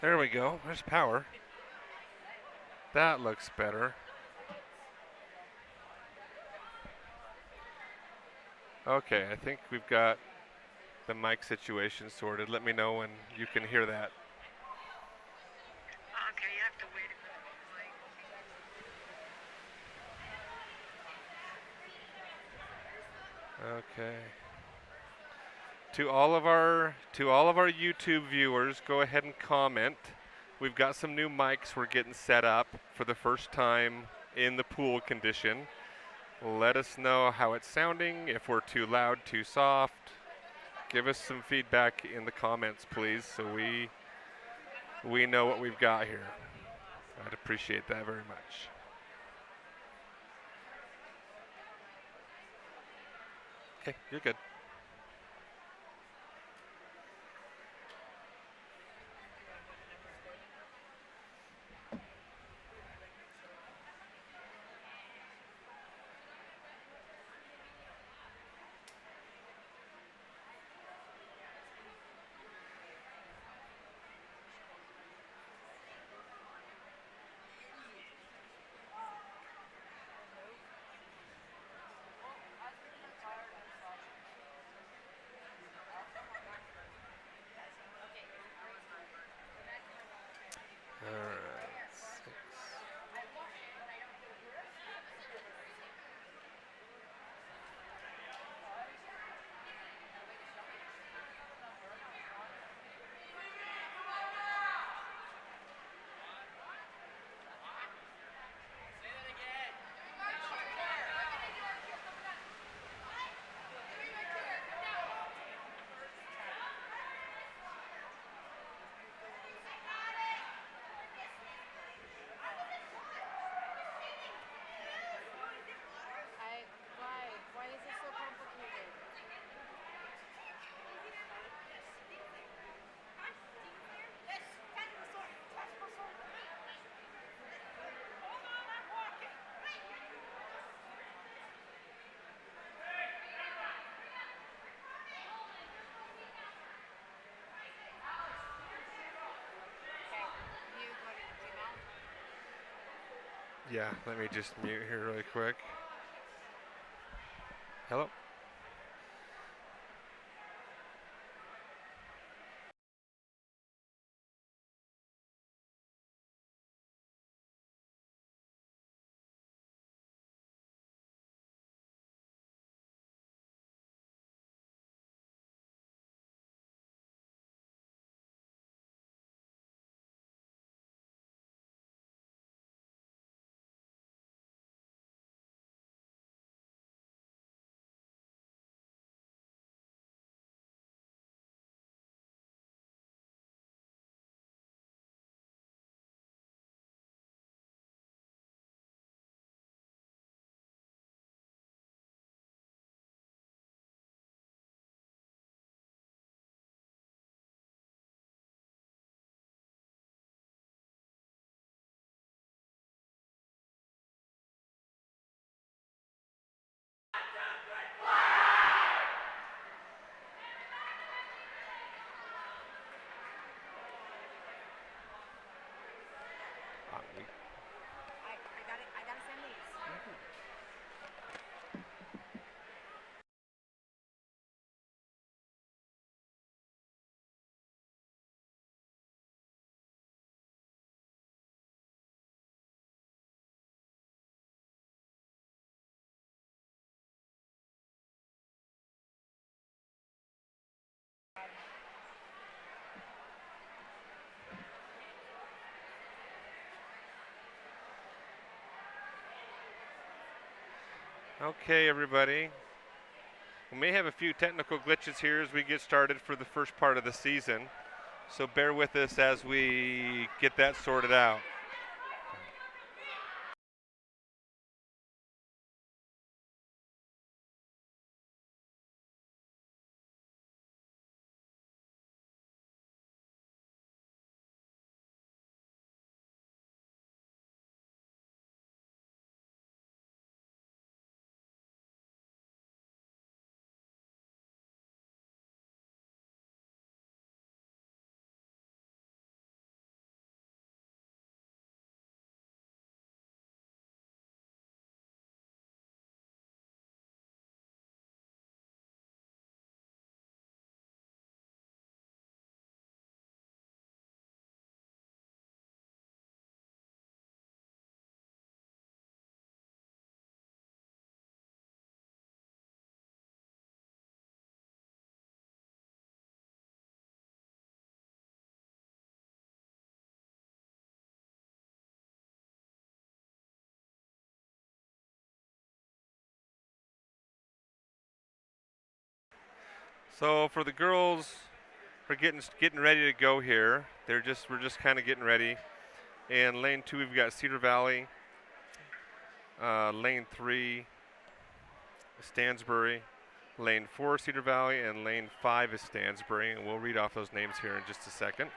There we go. There's power. That looks better. Okay, I think we've got the mic situation sorted. Let me know when you can hear that. Okay, you have to wait a minute. Okay. To all of our YouTube viewers, go ahead and comment. We've got some new mics we're getting set up for the first time in the pool condition. Let us know how it's sounding, if we're too loud, too soft. Give us some feedback in the comments, please, so we know what we've got here. I'd appreciate that very much. Okay, you're good. All right. 6. Why is it so complicated? Yeah, let me just mute here really quick. Hello? I gotta send these. Okay, everybody. We may have a few technical glitches here as we get started for the first part of the season, so bear with us as we get that sorted out. So for the girls, we're getting ready to go here. We're just kind of getting ready. In lane 2, we've got Cedar Valley. Lane 3, Stansbury. Lane 4, Cedar Valley, and lane 5 is Stansbury. And we'll read off those names here in just a second.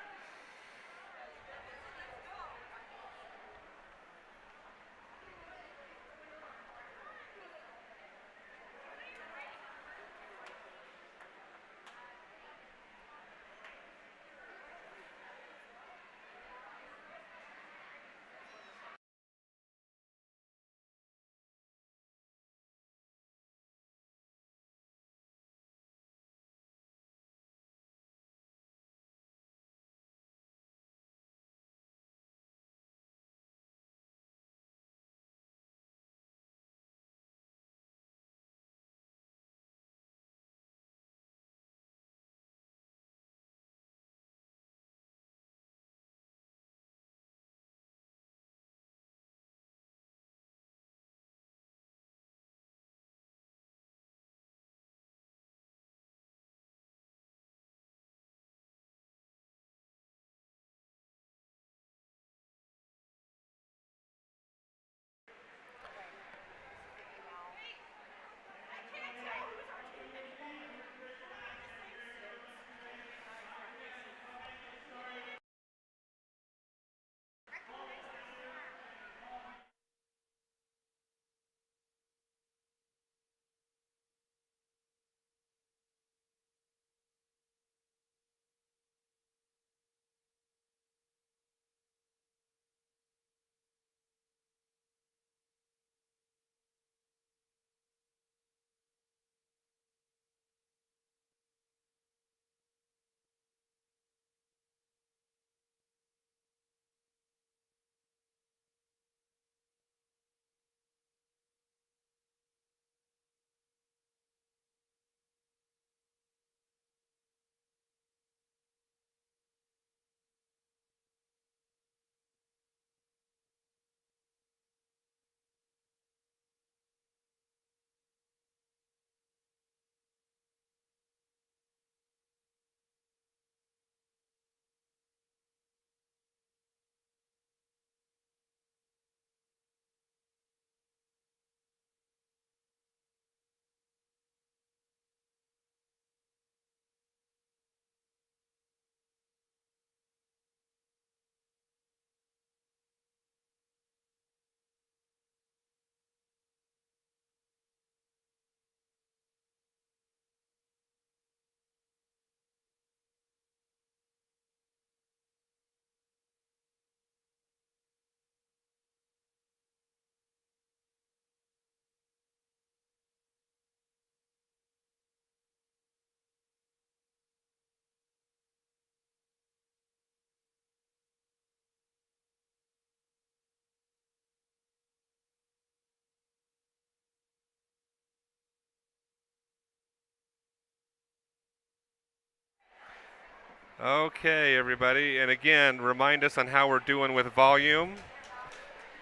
Okay, everybody. And again, remind us on how we're doing with volume.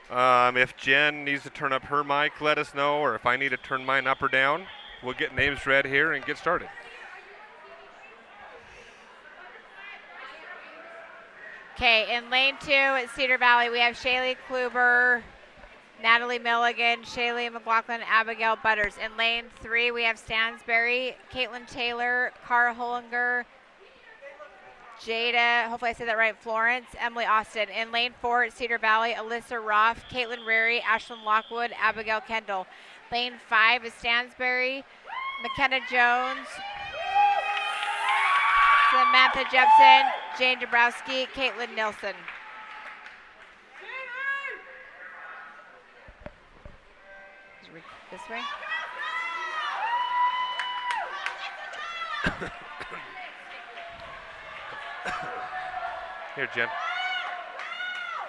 If Jen needs to turn up her mic, let us know, or if I need to turn mine up or down, we'll get names read here and get started. Okay, in lane 2 at Cedar Valley, we have Shaylee Kluber, Natalie Milligan, Shaylee McLaughlin, Abigail Butters. In lane 3, we have Stansbury, Caitlin Taylor, Cara Hollinger, Jada, hopefully I said that right, Florence, Emily Austin. In lane 4 at Cedar Valley, Alyssa Roth, Caitlin Reary, Ashlyn Lockwood, Abigail Kendall. Lane 5 is Stansbury, McKenna Jones, Samantha Jepson, Jane Dabrowski, Caitlin Nilsson. This way? Here, Jen.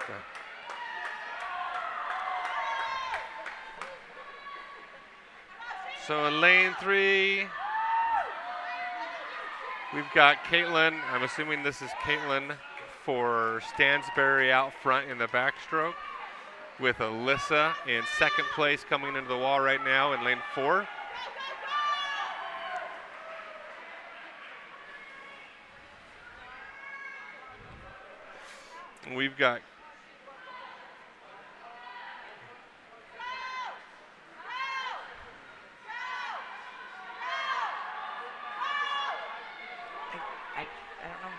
Go. So in lane 3, we've got Caitlin. I'm assuming this is Caitlin for Stansbury out front in the backstroke, with Alyssa in second place coming into the wall right now in lane 4. We've got I don't know.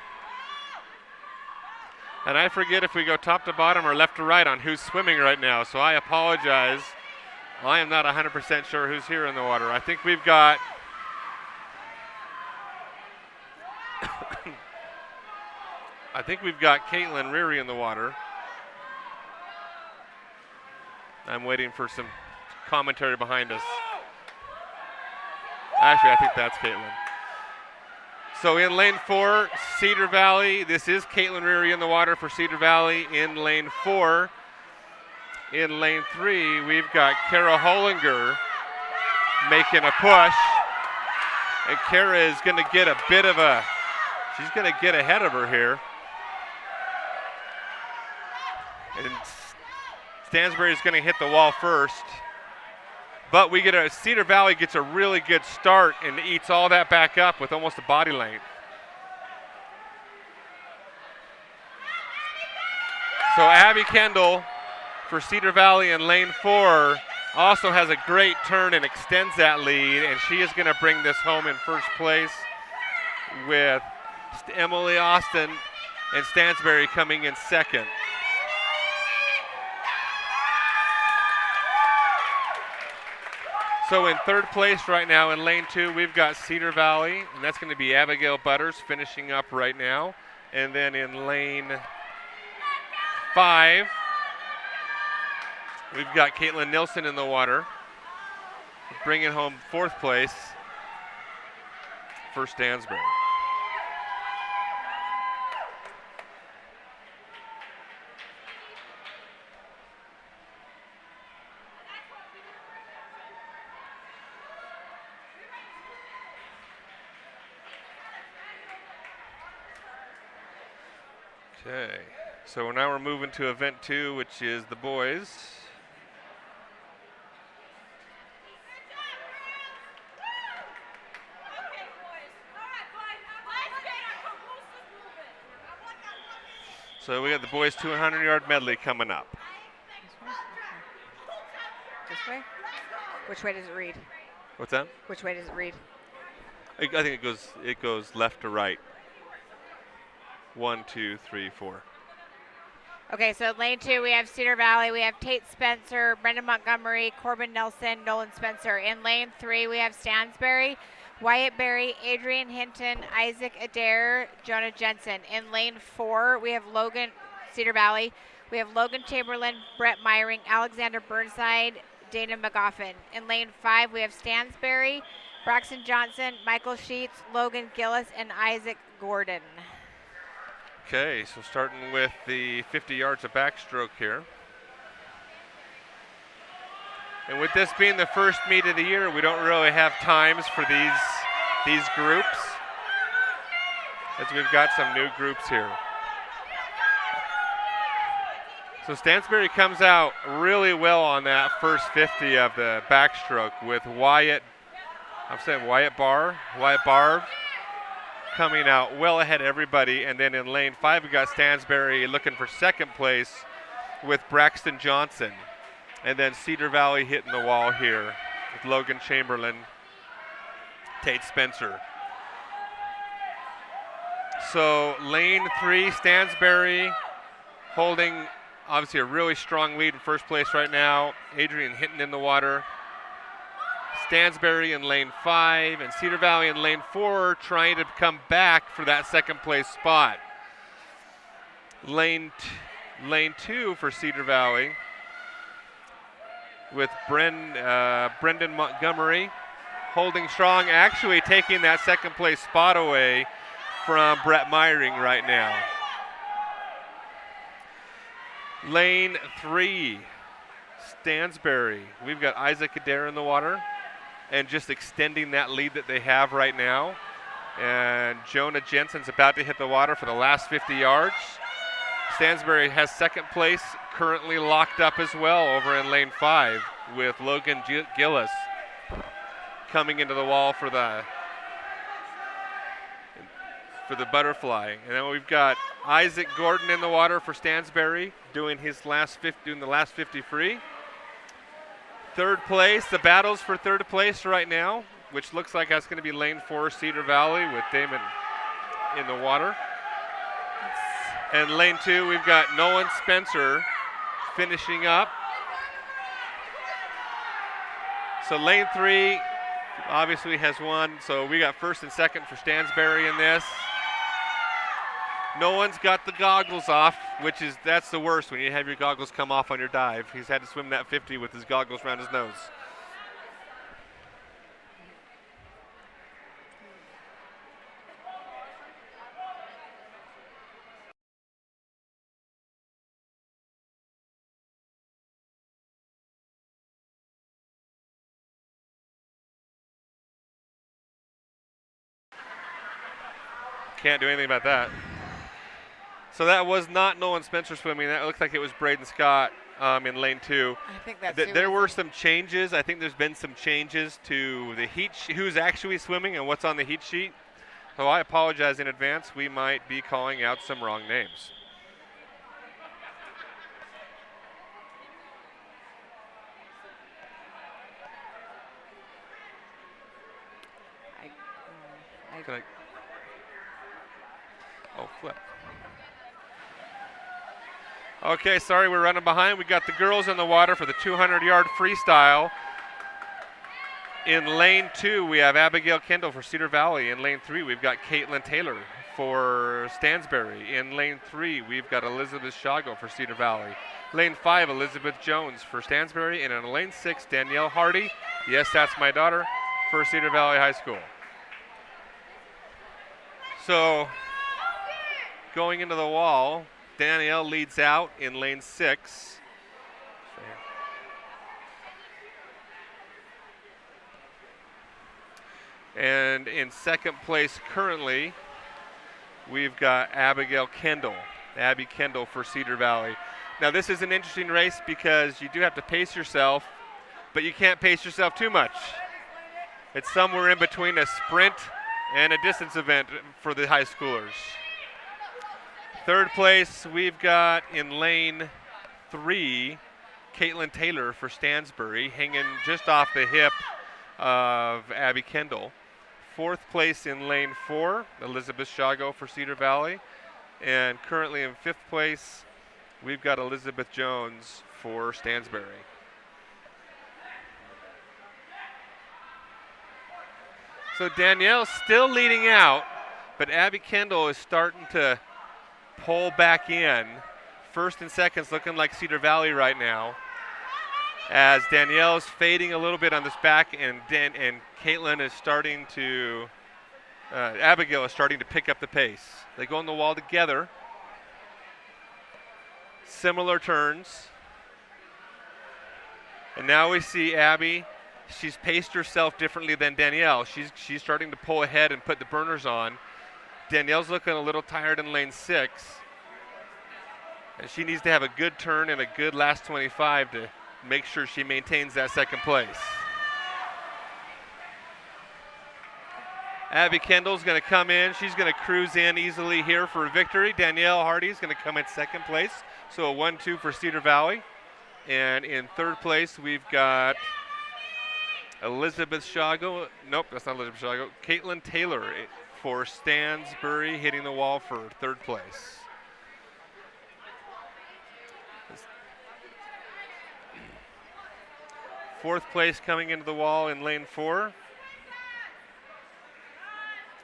and I forget if we go top to bottom or left to right on who's swimming right now, so I apologize. I am not 100% sure who's here in the water. I think we've got Caitlin Reary in the water. I'm waiting for some commentary behind us. Actually, I think that's Caitlin. So in lane 4, Cedar Valley. This is Caitlin Reary in the water for Cedar Valley in lane 4. In lane 3, we've got Kara Hollinger making a push. And Kara is going to get she's going to get ahead of her here. And Stansbury is going to hit the wall first. But Cedar Valley gets a really good start and eats all that back up with almost a body length. So Abby Kendall for Cedar Valley in lane 4 also has a great turn and extends that lead, and she is going to bring this home in first place with Emily Austin and Stansbury coming in second. So in third place right now in lane 2, we've got Cedar Valley, and that's going to be Abigail Butters finishing up right now. And then in lane 5, we've got Caitlin Nilsson in the water, bringing home fourth place for Stansbury. Okay, so now we're moving to event 2, which is the boys. So we got the boys 200-yard medley coming up. This way? Which way does it read? What's that? Which way does it read? I think it goes left to right. 1, 2, 3, 4. Okay, so in lane 2, we have Cedar Valley. We have Tate Spencer, Brendan Montgomery, Corbin Nelson, Nolan Spencer. In lane 3, we have Stansbury, Wyatt Berry, Adrian Hinton, Isaac Adair, Jonah Jensen. In lane 4, we have Cedar Valley. We have Logan Chamberlain, Brett Myring, Alexander Burnside, Dana McGoffin. In lane 5, we have Stansbury, Braxton Johnson, Michael Sheets, Logan Gillis, and Isaac Gordon. Okay, so starting with the 50 yards of backstroke here. And with this being the first meet of the year, we don't really have times for these groups, as we've got some new groups here. So Stansbury comes out really well on that first 50 of the backstroke with Wyatt Barv coming out well ahead of everybody. And then in lane 5, we got Stansbury looking for second place with Braxton Johnson. And then Cedar Valley hitting the wall here with Logan Chamberlain, Tate Spencer. So lane 3, Stansbury holding obviously a really strong lead in first place right now. Adrian Hinton in the water. Stansbury in lane 5 and Cedar Valley in lane 4 trying to come back for that second place spot. Lane 2 for Cedar Valley with Brendan Montgomery holding strong, actually taking that second place spot away from Brett Myring right now. Lane 3, Stansbury. We've got Isaac Adair in the water and just extending that lead that they have right now. And Jonah Jensen's about to hit the water for the last 50 yards. Stansbury has second place currently locked up as well over in lane 5 with Logan Gillis coming into the wall for the butterfly. And then we've got Isaac Gordon in the water for Stansbury, doing the last 50 free. Third place, the battles for third place right now, which looks like that's going to be lane 4, Cedar Valley, with Damon in the water. And lane 2, we've got Nolan Spencer finishing up. So lane 3 obviously has won. So we got first and second for Stansbury in this. No one's got the goggles off, that's the worst when you have your goggles come off on your dive. He's had to swim that 50 with his goggles around his nose. Can't do anything about that. So that was not Nolan Spencer swimming. That looked like it was Braden Scott in lane 2. I think that's there were some changes. I think there's been some changes to the heat who's actually swimming and what's on the heat sheet. So I apologize in advance. We might be calling out some wrong names. Oh, flip. Okay, sorry, we're running behind. We got the girls in the water for the 200-yard freestyle. In lane 2, we have Abigail Kendall for Cedar Valley. In lane 3, we've got Caitlin Taylor for Stansbury. In lane 3, we've got Elizabeth Shago for Cedar Valley. Lane 5, Elizabeth Jones for Stansbury. And in lane 6, Danielle Hardy, yes, that's my daughter, for Cedar Valley High School. So going into the wall, Danielle leads out in lane 6. And in second place currently, we've got Abigail Kendall, Abby Kendall for Cedar Valley. Now this is an interesting race because you do have to pace yourself, but you can't pace yourself too much. It's somewhere in between a sprint and a distance event for the high schoolers. Third place, we've got in lane 3, Caitlin Taylor for Stansbury, hanging just off the hip of Abby Kendall. Fourth place in lane 4, Elizabeth Shago for Cedar Valley. And currently in fifth place, we've got Elizabeth Jones for Stansbury. So Danielle's still leading out, but Abby Kendall is starting to pull back in. First and second's looking like Cedar Valley right now, as Danielle's fading a little bit on this back, and Caitlin is starting to, Abigail is starting to pick up the pace. They go on the wall together. Similar turns. And now we see Abby. She's paced herself differently than Danielle. She's starting to pull ahead and put the burners on. Danielle's looking a little tired in lane 6. And she needs to have a good turn and a good last 25 to make sure she maintains that second place. Abby Kendall's going to come in. She's going to cruise in easily here for a victory. Danielle Hardy's going to come in second place. So a 1-2 for Cedar Valley. And in third place, we've got Elizabeth Shago. Nope, that's not Elizabeth Shago. Caitlin Taylor for Stansbury, hitting the wall for third place. Fourth place coming into the wall in lane 4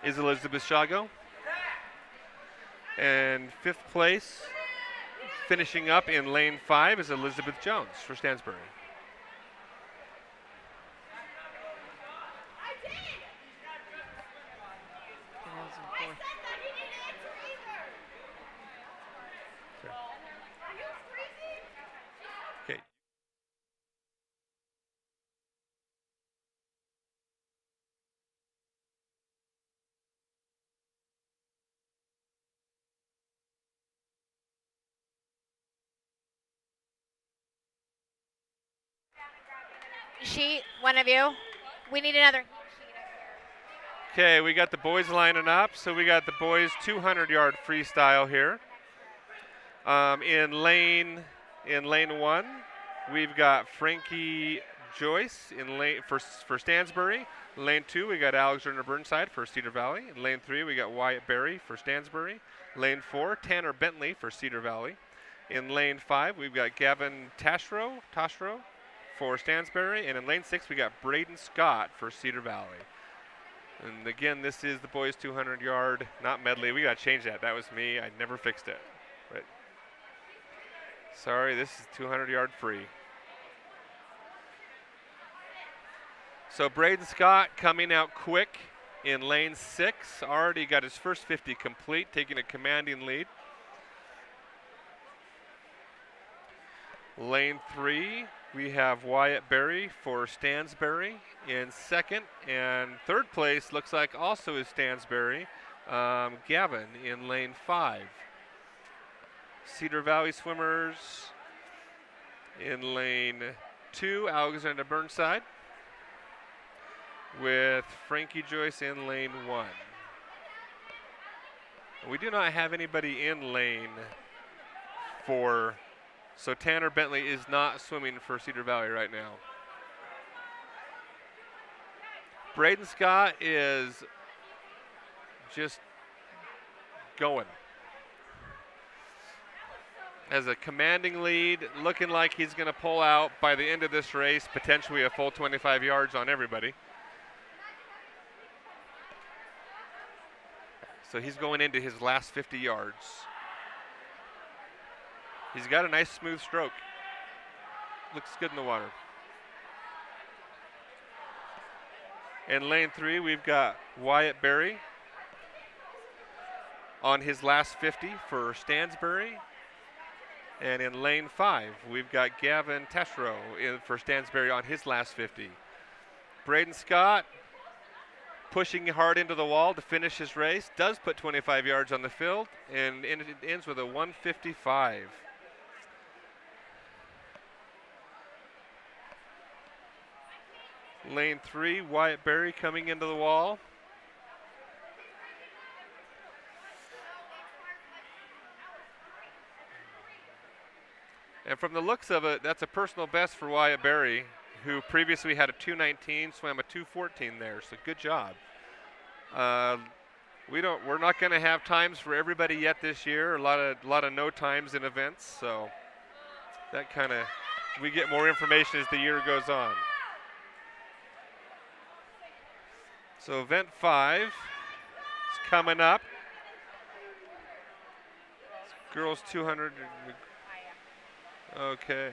is Elizabeth Shago. And fifth place, finishing up in lane 5, is Elizabeth Jones for Stansbury. Okay. Sheet, one of you. We need another. Okay, we got the boys lining up. So we got the boys 200-yard freestyle here. In lane one, we've got Frankie Joyce in lane for Stansbury. In lane two, we got Alexander Burnside for Cedar Valley. In lane three, we got Wyatt Berry for Stansbury. Lane four, Tanner Bentley for Cedar Valley. In lane five, we've got Gavin Tashro for Stansbury. And in lane six, we got Braden Scott for Cedar Valley. And again, this is the boys 200-yard, not medley. We got to change that. That was me. I never fixed it. But sorry, this is 200-yard free. So Braden Scott coming out quick in lane 6. Already got his first 50 complete, taking a commanding lead. Lane 3, we have Wyatt Berry for Stansbury in second. And third place looks like also is Stansbury. Gavin in lane 5. Cedar Valley swimmers in lane 2, Alexander Burnside, with Frankie Joyce in lane 1. We do not have anybody in lane 4, so Tanner Bentley is not swimming for Cedar Valley right now. Braden Scott is just going. Has a commanding lead, looking like he's going to pull out by the end of this race, potentially a full 25 yards on everybody. So he's going into his last 50 yards. He's got a nice smooth stroke. Looks good in the water. In lane 3, we've got Wyatt Berry on his last 50 for Stansbury. And in lane 5, we've got Gavin Teshro for Stansbury on his last 50. Braden Scott pushing hard into the wall to finish his race, does put 25 yards on the field, and it ends with a 1:55. Lane 3, Wyatt Berry coming into the wall. And from the looks of it, that's a personal best for Wyatt Berry, who previously had a 2:19, swam a 2:14 there. So good job. We're not going to have times for everybody yet this year. A lot of no times in events. So that kind of, we get more information as the year goes on. So event 5 is coming up. Girls 200. Okay.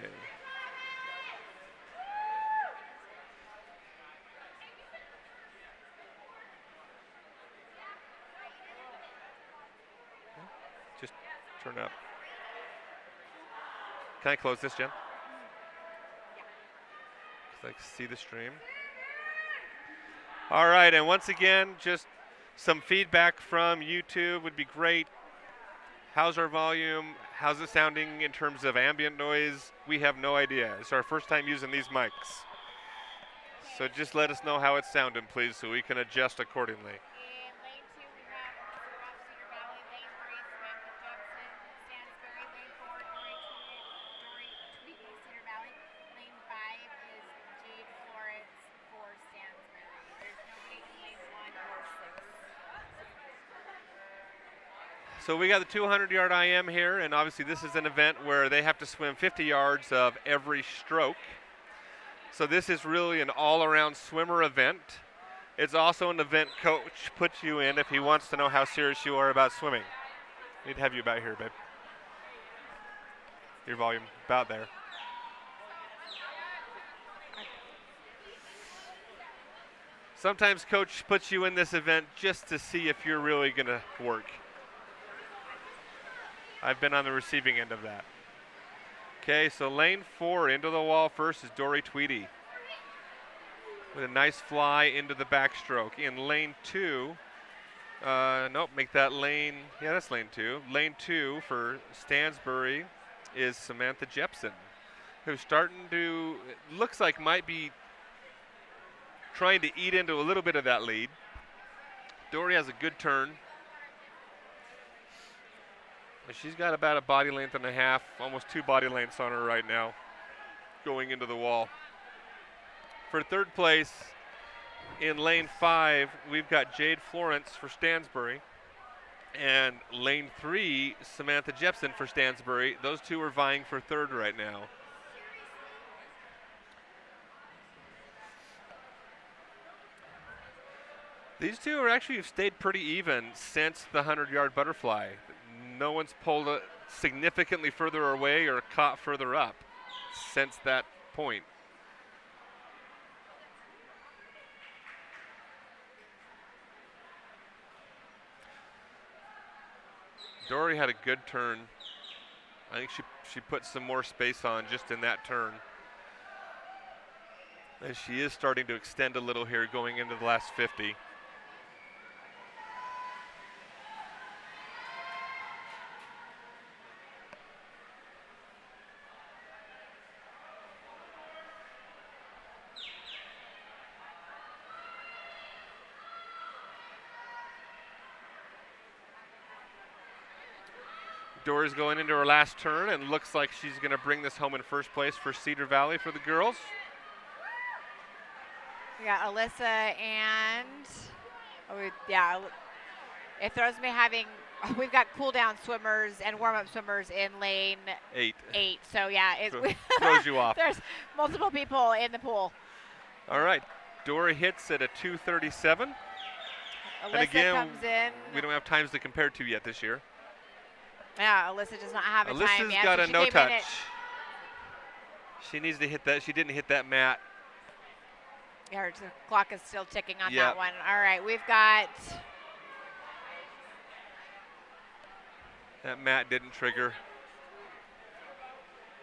Just turn up. Can I close this, Jen? Because I can see the stream. All right, and once again, just some feedback from YouTube would be great. How's our volume? How's it sounding in terms of ambient noise? We have no idea. It's our first time using these mics. So just let us know how it's sounding, please, so we can adjust accordingly. In lane 2, we have Ross Cedar Valley. Lane 3, Samantha Judson, Stansbury. Lane 4, Dory Tweedy, Cedar Valley. Lane 5 is Jade Florence for Stansbury. There's nobody in lane 1 or 6. So we got the 200-yard IM here, and obviously this is an event where they have to swim 50 yards of every stroke. So this is really an all-around swimmer event. It's also an event coach puts you in if he wants to know how serious you are about swimming. Need to have you about here, babe. Your volume about there. Sometimes coach puts you in this event just to see if you're really going to work. I've been on the receiving end of that. Okay, so lane 4 into the wall first is Dory Tweedy with a nice fly into the backstroke. In lane 2, nope, make that lane, yeah, that's lane 2. Lane 2 for Stansbury is Samantha Jepson, who's starting to, looks like might be trying to eat into a little bit of that lead. Dory has a good turn. And she's got about a body length and a half, almost 2 body lengths on her right now, going into the wall. For third place in lane 5, we've got Jade Florence for Stansbury. And lane 3, Samantha Jepson for Stansbury. Those two are vying for third right now. These two are actually have stayed pretty even since the 100-yard butterfly. No one's pulled significantly further away or caught further up since that point. Dory had a good turn. I think she put some more space on just in that turn. And she is starting to extend a little here going into the last 50. Dory's going into her last turn and looks like she's going to bring this home in first place for Cedar Valley for the girls. We got Alyssa and, it throws me having, we've got cool down swimmers and warm up swimmers in lane 8. So yeah, throws you off. There's multiple people in the pool. All right, Dory hits at a 2:37. Alyssa and again, comes in. we don't have times to compare to yet this year. Yeah, Alyssa does not have a time Alyssa's yet. got so a she no came in touch. at- She needs to hit that. She didn't hit that mat. Yeah, her clock is still ticking on Yep. that one. All right, we've got That mat didn't trigger.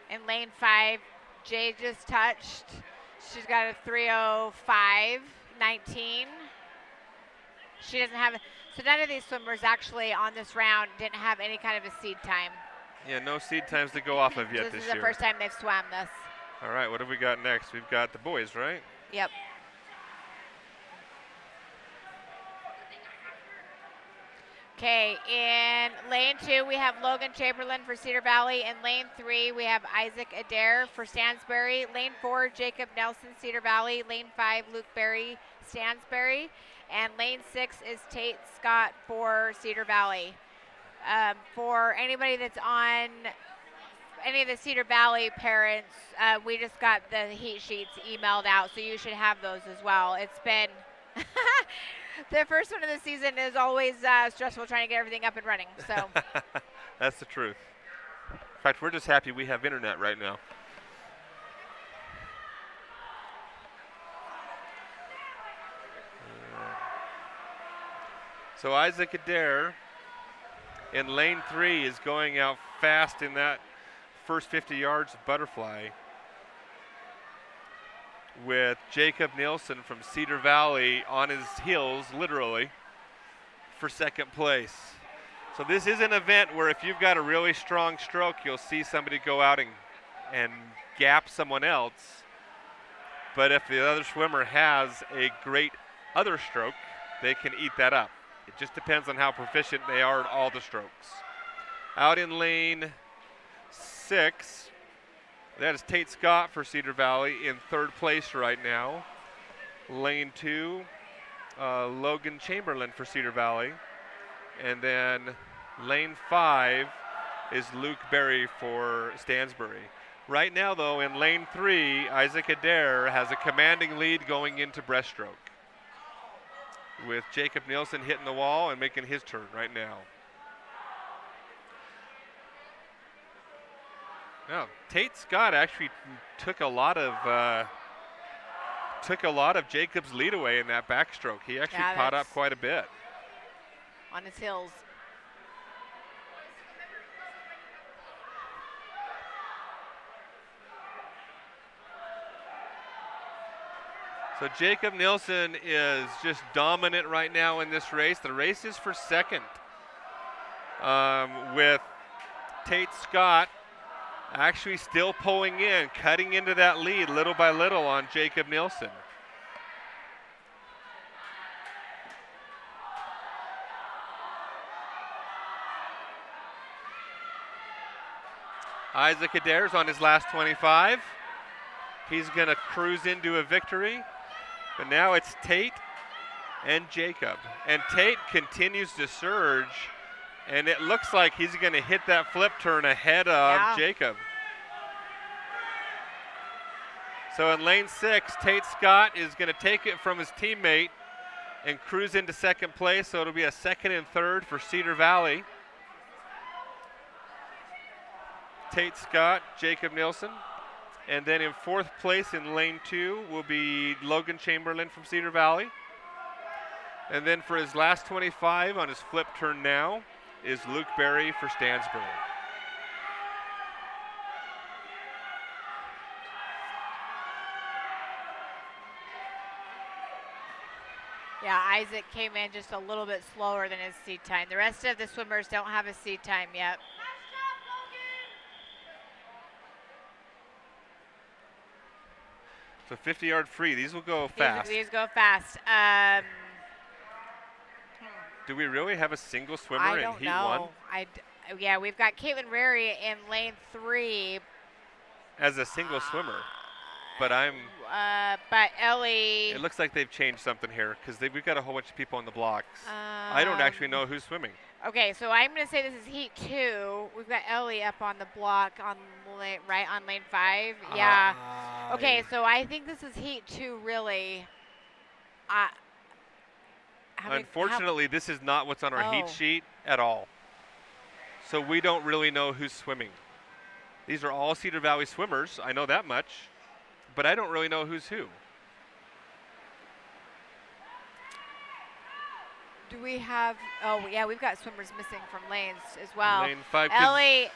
in lane 5, Jay just touched. She's got a 3:05.19. She doesn't have, so none of these swimmers actually on this round didn't have any kind of a seed time. Yeah, no seed times to go off of yet This this is the year. first time they've swam this. All right, what have we got next? We've got the boys, right? Yep. Okay, in lane 2, we have Logan Chamberlain for Cedar Valley. In lane 3, we have Isaac Adair for Stansbury. Lane 4, Jacob Nelson, Cedar Valley. Lane 5, Luke Berry, Stansbury. And lane 6 is Tate Scott for Cedar Valley. For anybody that's on any of the Cedar Valley parents, we just got the heat sheets emailed out, so you should have those as well. It's been the first one of the season is always stressful trying to get everything up and running. So That's the truth. In fact, we're just happy we have internet right now. So Isaac Adair in lane 3 is going out fast in that first 50 yards of butterfly, with Jacob Nielsen from Cedar Valley on his heels, literally, for second place. So this is an event where if you've got a really strong stroke, you'll see somebody go out and gap someone else. But if the other swimmer has a great other stroke, they can eat that up. It just depends on how proficient they are at all the strokes. Out in lane 6, that is Tate Scott for Cedar Valley in third place right now. Lane 2, Logan Chamberlain for Cedar Valley. And then lane 5 is Luke Berry for Stansbury. Right now, though, in lane 3, Isaac Adair has a commanding lead going into breaststroke, with Jacob Nielsen hitting the wall and making his turn right now. Now, Tate Scott actually took a lot of Jacob's lead away in that backstroke. He actually caught up quite a bit on his heels. So Jacob Nielsen is just dominant right now in this race. The race is for second, with Tate Scott actually still pulling in, cutting into that lead little by little on Jacob Nielsen. Isaac Adair's on his last 25. He's going to cruise into a victory. But now it's Tate and Jacob. And Tate continues to surge. And it looks like he's going to hit that flip turn ahead of Jacob. So in lane 6, Tate Scott is going to take it from his teammate and cruise into second place. So it'll be a second and third for Cedar Valley. Tate Scott, Jacob Nielsen. And then in fourth place in lane 2 will be Logan Chamberlain from Cedar Valley. And then for his last 25 on his flip turn now is Luke Berry for Stansbury. Yeah, Isaac came in just a little bit slower than his seat time. The rest of the swimmers don't have a seat time yet. So 50-yard free. These will go fast. These go fast. Do we really have a single swimmer in heat 1? Yeah, we've got Caitlin Rary in lane 3. As a single swimmer. But but Ellie. It looks like they've changed something here because we've got a whole bunch of people on the blocks. I don't actually know who's swimming. Okay, so I'm going to say this is heat 2. We've got Ellie up on the block on lane 5. Yeah. Okay, so I think this is heat 2 really. Unfortunately, this is not what's on our heat sheet at all. So we don't really know who's swimming. These are all Cedar Valley swimmers. I know that much. But I don't really know who's who. Do we have? Oh, yeah, we've got swimmers missing from lanes as well. Lane 5. Ellie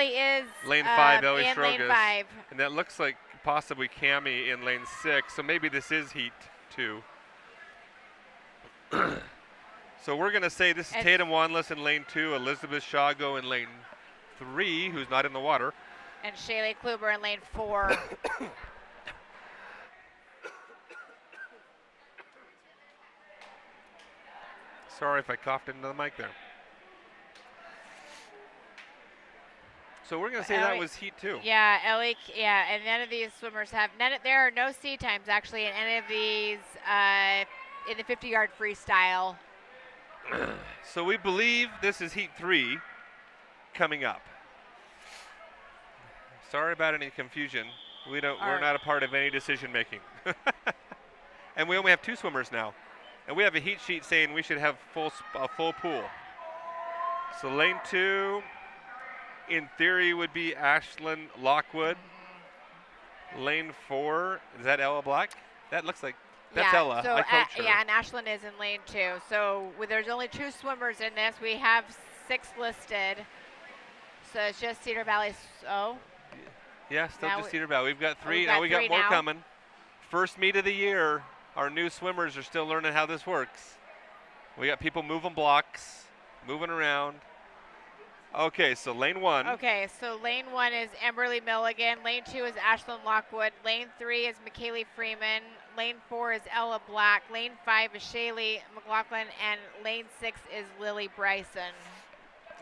is lane 5. Ellie in Strogas. lane 5. And that looks like possibly Cami in lane 6. So maybe this is heat 2. So we're going to say this is Tatum Wanless in lane 2, Elizabeth Shago in lane 3, who's not in the water. And Shaylee Kluber in lane 4. Sorry if I coughed into the mic there. So we're going to say that was heat 2. Yeah, Ellie. Yeah, and none of these swimmers have. There are no C times actually in any of these in the 50-yard freestyle. So we believe this is heat 3 coming up. Sorry about any confusion. We're not a part of any decision making. And we only have 2 swimmers now. And we have a heat sheet saying we should have a full pool. So lane 2, in theory, would be Ashlyn Lockwood. Lane 4, is that Ella Black? That looks like, that's Ella. So I coached her. yeah, and Ashlyn is in lane 2. So there's only 2 swimmers in this. We have 6 listed. So it's just Cedar Valley. Yeah, still now just Cedar Valley. We've got 3. Now we got more now. coming. First meet of the year. Our new swimmers are still learning how this works. We got people moving blocks, moving around. Okay, so lane 1. Okay, so lane 1 is Emberly Milligan. Lane 2 is Ashlyn Lockwood. Lane 3 is McKaylee Freeman. Lane 4 is Ella Black. Lane 5 is Shaylee McLaughlin. And lane 6 is Lily Bryson.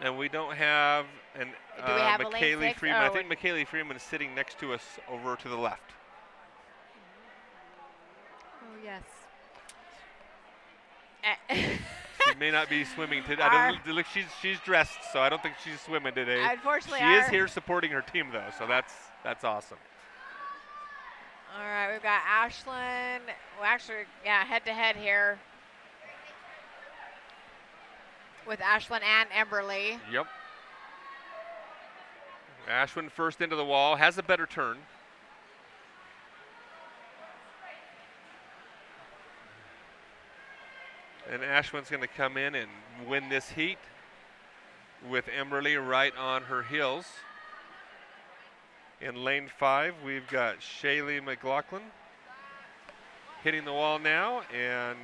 And we don't have Do we have McKaylee Freeman. Oh, I think McKaylee Freeman is sitting next to us over to the left. Oh, yes. She may not be swimming today. Look, she's dressed, so I don't think she's swimming today. Unfortunately, she is here supporting her team, though, so that's awesome. All right, we've got Ashlyn. Well, actually, yeah, head-to-head here with Ashlyn and Emberly. Yep. Ashwin first into the wall, has a better turn. And Ashwin's going to come in and win this heat with Emberly right on her heels. In lane 5, we've got Shaylee McLaughlin hitting the wall now. And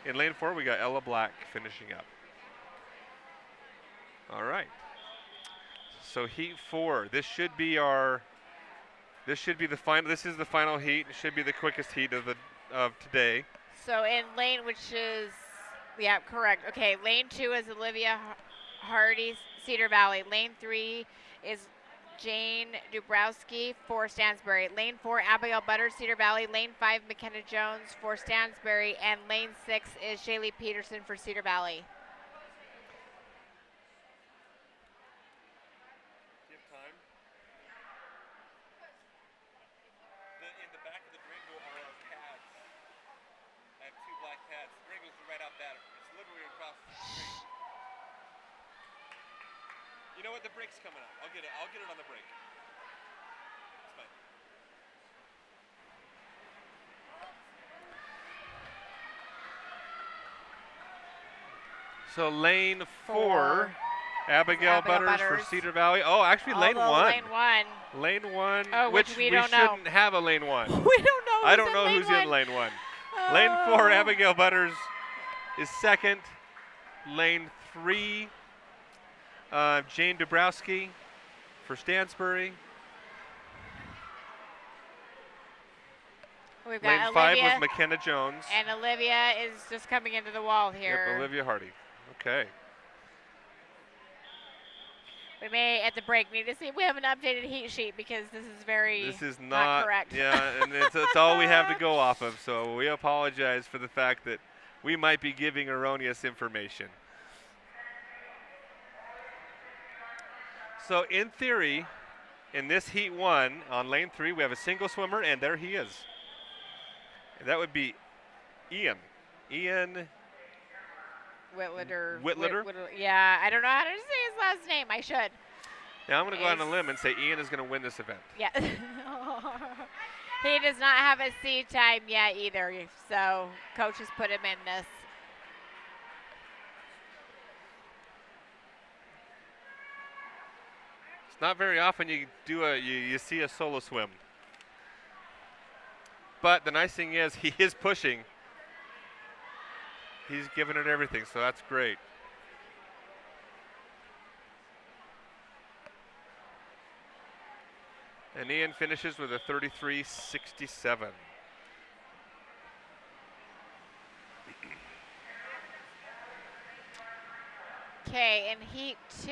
in lane 4, we got Ella Black finishing up. All right. So heat 4, this should be the final. This is the final heat. It should be the quickest heat of today. So in lane, which is, yeah, correct. Okay, lane 2 is Olivia Hardy, Cedar Valley. Lane 3 is Jane Dubrowski for Stansbury. Lane 4, Abigail Butters, Cedar Valley. Lane 5, McKenna Jones for Stansbury. And lane 6 is Shaylee Peterson for Cedar Valley. Do you have time? In the back of the Dringo are our pads. I have 2 black pads. The Dringo's right out that. It's literally across the street. You know what? The break's coming up. I'll get it on the break. It's fine. So lane 4, Abigail Butters for Cedar Valley. Oh, actually lane 1. Lane 1. Lane 1, oh, which we don't know. Shouldn't have a lane 1. We don't know. I don't know who's in lane 1. Lane 4, Abigail Butters is second. Lane 3, Jane Dubrowski for Stansbury. We've got Lane Olivia, 5 was McKenna Jones. and Olivia is just coming into the wall here. Yep, Olivia Hardy. Okay. We may, at the break, need to see if we have an updated heat sheet because this is not correct. Yeah, and it's all we have to go off of. So we apologize for the fact that we might be giving erroneous information. So in theory, in this heat 1 on lane 3, we have a single swimmer, and there he is. And that would be Ian. Whitletter? Yeah, I don't know how to say his last name. I should. Now I'm going to go out on a limb and say Ian is going to win this event. Yeah. He does not have a seat time yet either, so coach has put him in this. It's not very often you see a solo swim. But the nice thing is he is pushing. He's giving it everything, so that's great. And Ian finishes with a 33.67. Okay, in heat 2.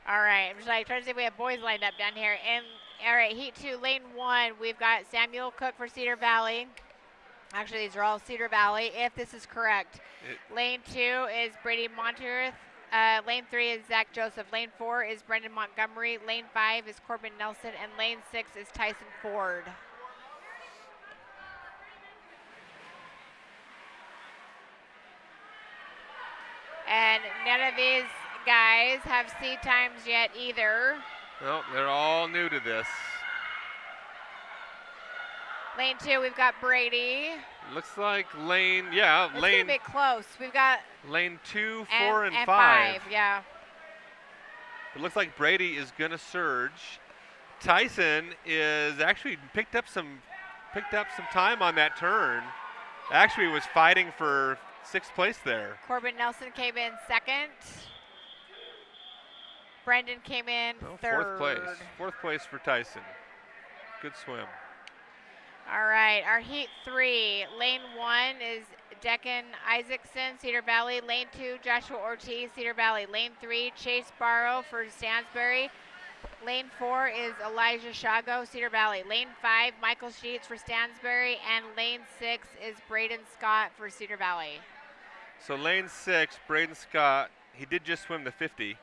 All right, I'm just trying to see if we have boys lined up down here. And all right, heat 2, lane 1, we've got Samuel Cook for Cedar Valley. Actually, these are all Cedar Valley, if this is correct. Lane 2 is Brady Monterth. Lane 3 is Zach Joseph. Lane 4 is Brendan Montgomery. Lane 5 is Corbin Nelson. And lane 6 is Tyson Ford. And none of these guys have seat times yet either. No, they're all new to this. Lane 2, we've got Brady. Looks like lane, It's a bit close. We've got lane 2, 4, and 5. 5, yeah. It looks like Brady is going to surge. Tyson is actually picked up some time on that turn. Actually was fighting for 6th place there. Corbin Nelson came in 2nd. Brendan came in 3rd. 4th place. 4th place for Tyson. Good swim. All right, our heat 3. Lane 1 is Deccan Isaacson, Cedar Valley. Lane 2, Joshua Ortiz, Cedar Valley. Lane 3, Chase Barrow for Stansbury. Lane 4 is Elijah Shago, Cedar Valley. Lane 5, Michael Sheets for Stansbury. And lane 6 is Braden Scott for Cedar Valley. So lane 6, Braden Scott, he did just swim the 50.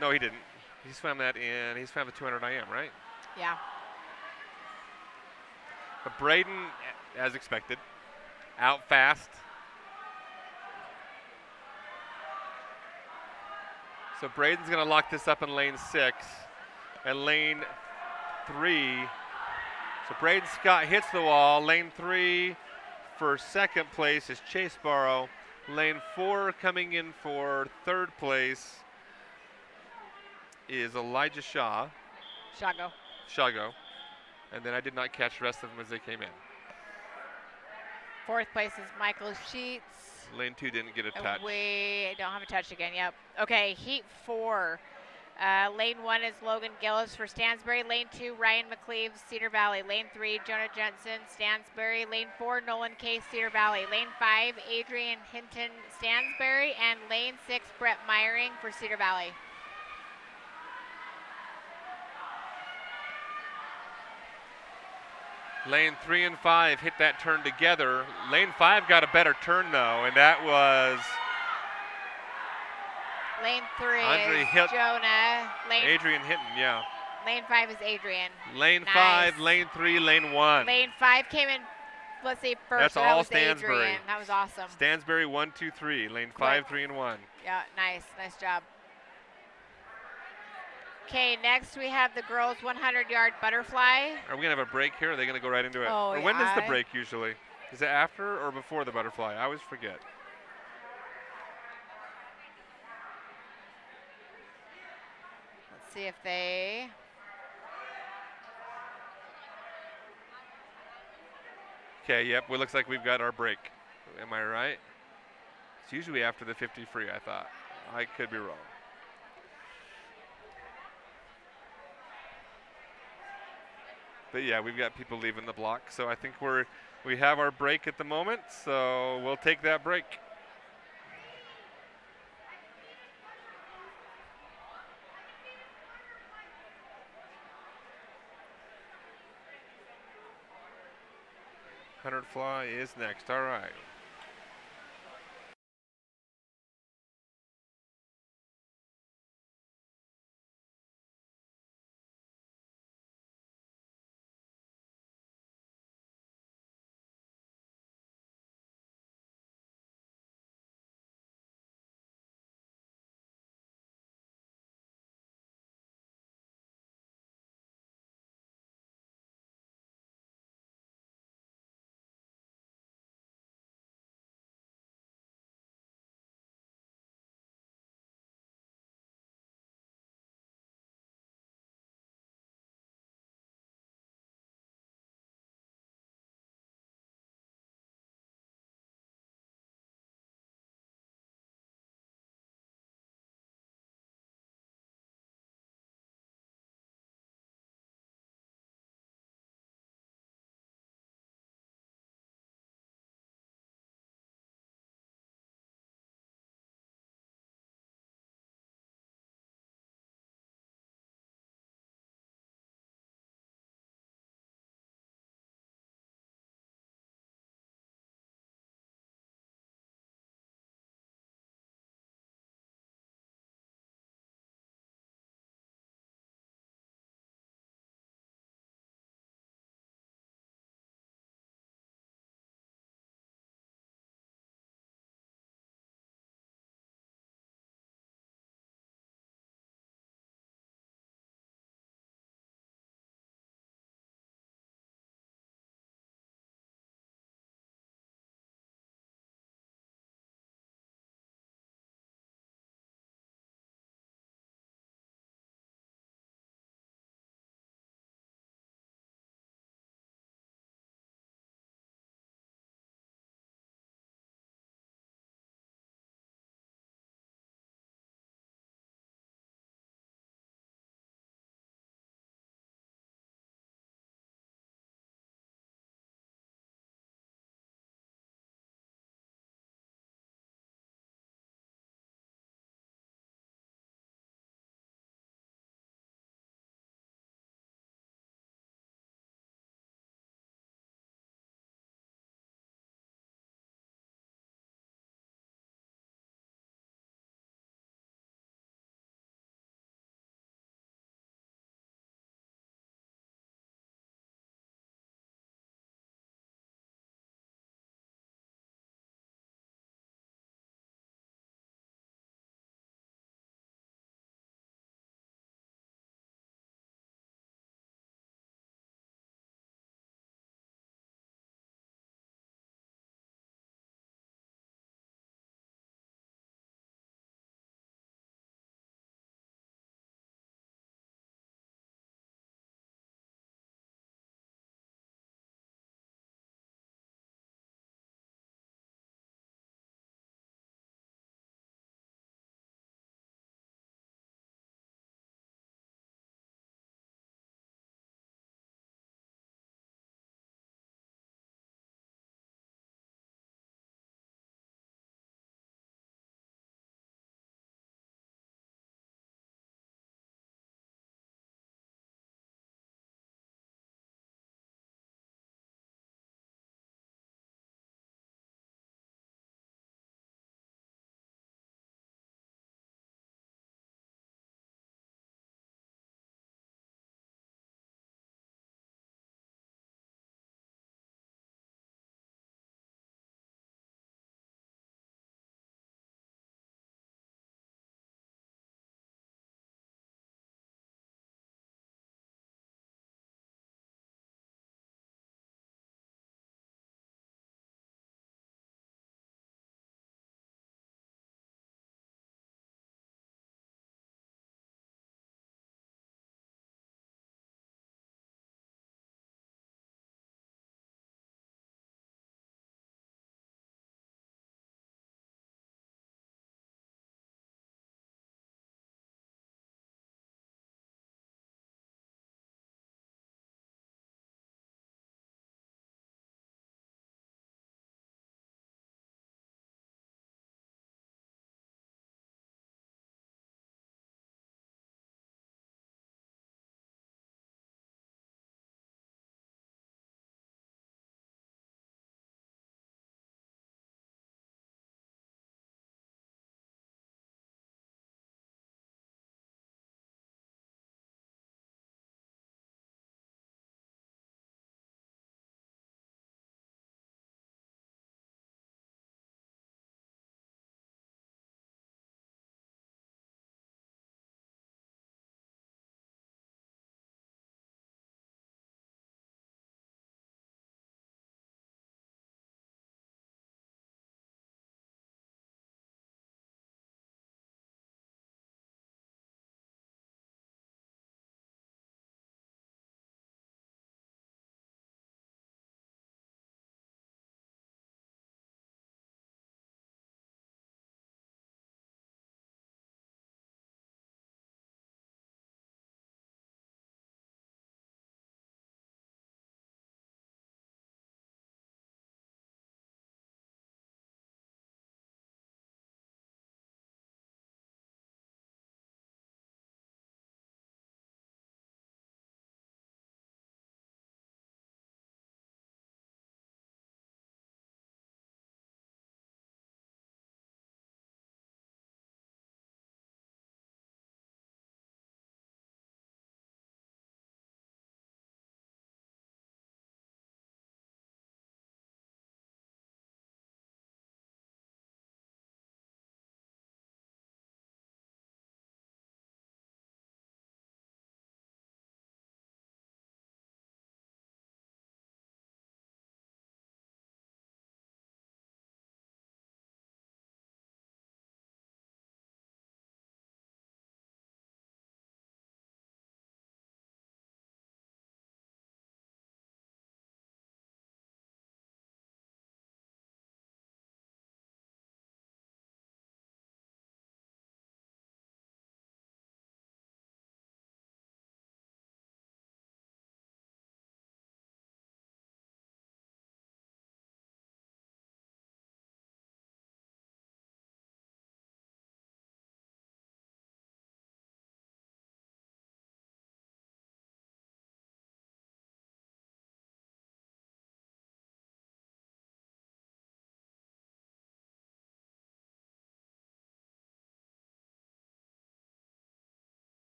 No, he didn't. He swam the 200 IM, right? Yeah. But Braden, as expected, out fast. So Braden's going to lock this up in lane 6. And lane 3, so Braden Scott hits the wall. Lane 3 for 2nd place is Chase Barrow. Lane 4 coming in for 3rd place is Elijah Shago. And then I did not catch the rest of them as they came in. 4th place is Michael Sheets. Lane 2 didn't get a touch. We don't have a touch again, yep. Okay, heat 4. Lane 1 is Logan Gillis for Stansbury. Lane 2, Ryan McCleve, Cedar Valley. Lane 3, Jonah Jensen, Stansbury. Lane 4, Nolan Case, Cedar Valley. Lane 5, Adrian Hinton, Stansbury. And lane 6, Brett Meyering for Cedar Valley. Lane 3 and 5 hit that turn together. Lane 5 got a better turn though, and that was Lane 3 Andre is Hilt- Jonah. Adrian Hinton, yeah. Lane 5 is Adrian. Lane Nice. 5, Lane 3, Lane 1. Lane 5 came in, let's see, first. That's so all that was Stansbury. Adrian. That was awesome. Stansbury 1, 2, 3. Lane 5, 3, and 1. Yeah, nice. Nice job. Okay, next we have the girls 100-yard butterfly. Are we going to have a break here, or are they going to go right into it? Oh, or when is the yeah. break usually? Is it after or before the butterfly? I always forget. Let's see if they... Okay, yep, it looks like we've got our break. Am I right? It's usually after the 50 free, I thought. I could be wrong. But yeah, we've got people leaving the block, so I think we have our break at the moment, so we'll take that break. Hundred fly is next. All right.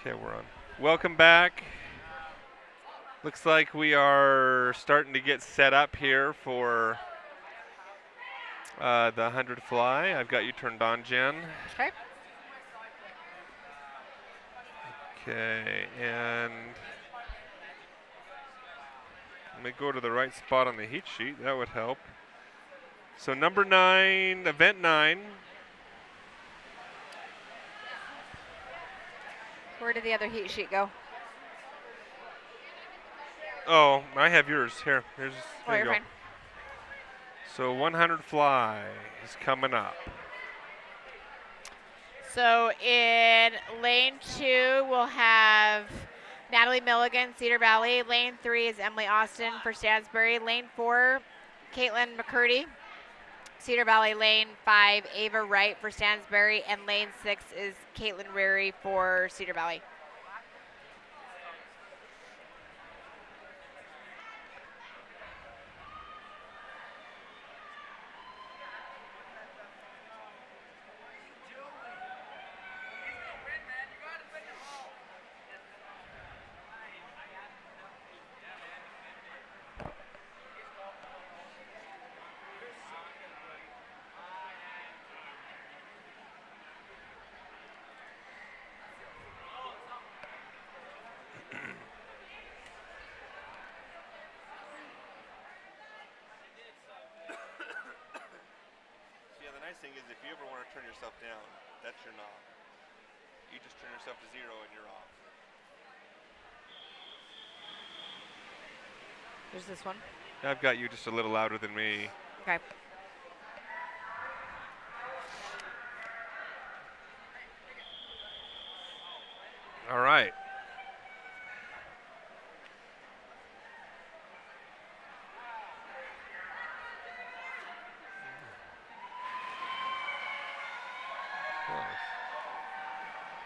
Okay, we're on. Welcome back. Looks like we are starting to get set up here for the 100 fly. I've got you turned on, Jen. Okay. Okay, and let me go to the right spot on the heat sheet. That would help. So number 9, event 9. Where did the other heat sheet go? Oh, I have yours. Here Oh, you you're go. fine. So 100 fly is coming up. So in lane 2, we'll have Natalie Milligan, Cedar Valley. Lane 3 is Emily Austin for Stansbury. Lane 4, Caitlin McCurdy, Cedar Valley. Lane 5, Ava Wright for Stansbury. And lane 6 is Caitlin Reary for Cedar Valley. Yeah, the nice thing is if you ever want to turn yourself down, that's your knob. You just turn yourself to 0 and you're off. There's this one. I've got you just a little louder than me. Okay. All right.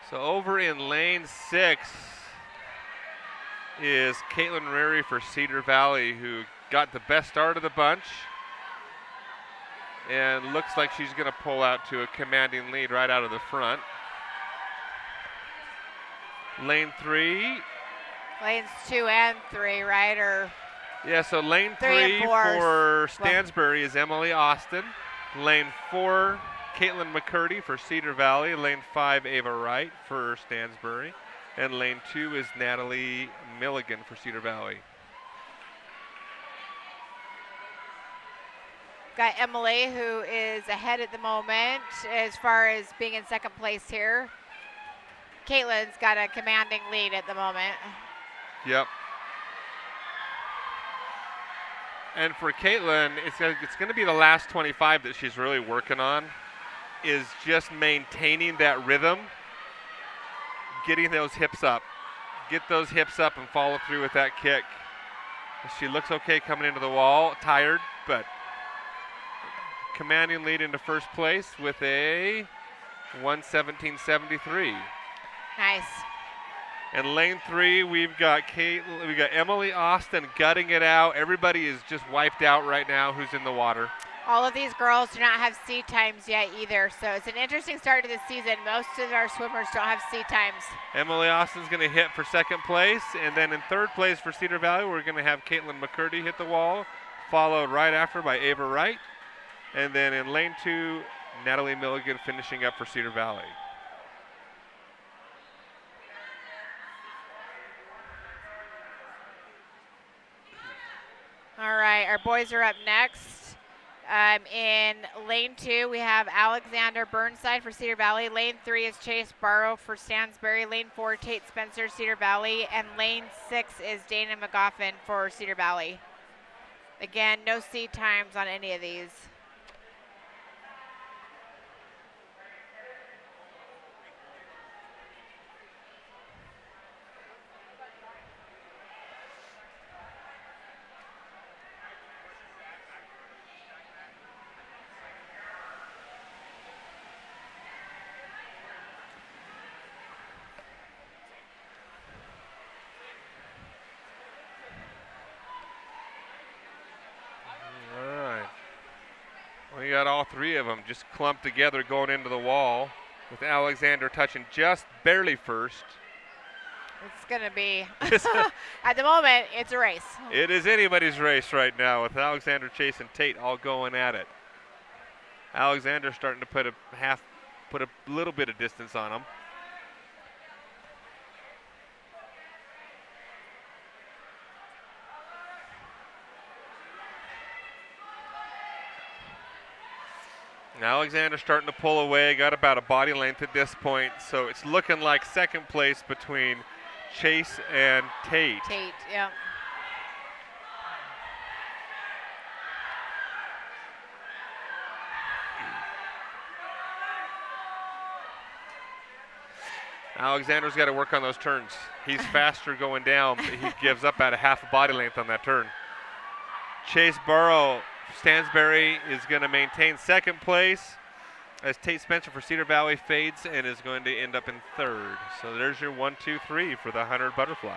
So over in lane 6 is Caitlin Reary for Cedar Valley, who got the best start of the bunch and looks like she's going to pull out to a commanding lead right out of the front. Lane 3. Lanes 2 and 3, right? Or Yeah, so lane 3 and 3 4 for Stansbury is Emily Austin. Lane 4, Caitlin McCurdy for Cedar Valley. Lane 5, Ava Wright for Stansbury. And lane 2 is Natalie Milligan for Cedar Valley. got Emily, who is ahead at the moment as far as being in second place here. Caitlin's got a commanding lead at the moment. Yep. And for Caitlin, it's going to be the last 25 that she's really working on, is just maintaining that rhythm, getting those hips up. Get those hips up and follow through with that kick. She looks okay coming into the wall, tired, but commanding lead into first place with a 1:17.73. Nice. And lane 3, we've got Emily Austin gutting it out. Everybody is just wiped out right now who's in the water. All of these girls do not have C times yet either, so it's an interesting start to the season. Most of our swimmers don't have C times. Emily Austin's going to hit for second place, and then in third place for Cedar Valley, we're going to have Caitlin McCurdy hit the wall, followed right after by Ava Wright. And then in lane 2, Natalie Milligan finishing up for Cedar Valley. All right, our boys are up next. In lane 2, we have Alexander Burnside for Cedar Valley. Lane 3 is Chase Barrow for Stansbury. Lane 4, Tate Spencer, Cedar Valley. And lane 6 is Dana McGoffin for Cedar Valley. Again, no C times on any of these. We got all three of them just clumped together going into the wall, with Alexander touching just barely first. It's going to be, at the moment, it's a race. It is anybody's race right now with Alexander, Chase, and Tate all going at it. Alexander starting to put a little bit of distance on him. Alexander starting to pull away, got about a body length at this point, so it's looking like second place between Chase and Tate. Tate, yeah. Alexander's got to work on those turns. He's faster going down, but he gives up about a half a body length on that turn. Chase Stansbury is going to maintain second place as Tate Spencer for Cedar Valley fades and is going to end up in third. So there's your 1, 2, 3 for the 100 butterfly.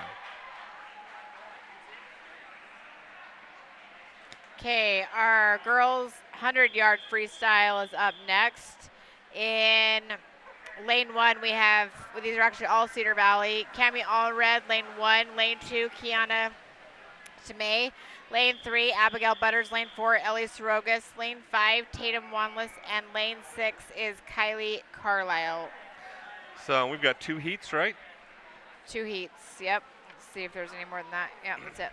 Okay, our girls 100-yard freestyle is up next. In lane 1, we have, these are actually all Cedar Valley. Cami Allred, lane 1. Lane 2, Kiana Tomei. Lane 3, Abigail Butters. Lane 4, Ellie Sorogas. Lane 5, Tatum Wanless. And lane 6 is Kylie Carlisle. So we've got 2 heats, right? 2 heats, yep. Let's see if there's any more than that. Yep, that's it.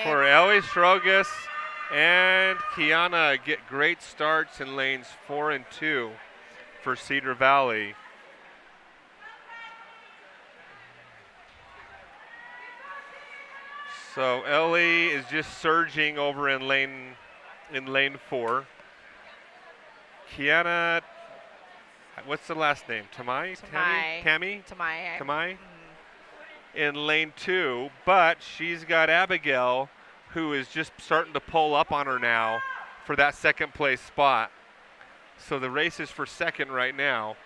For Ellie Sorogas and Kiana get great starts in lanes 4 and 2 for Cedar Valley. So Ellie is just surging over in lane 4. Kiana, what's the last name? Tamai? Tammy? Tamai. Tamai? In lane 2, but she's got Abigail, who is just starting to pull up on her now for that second place spot. So the race is for second right now.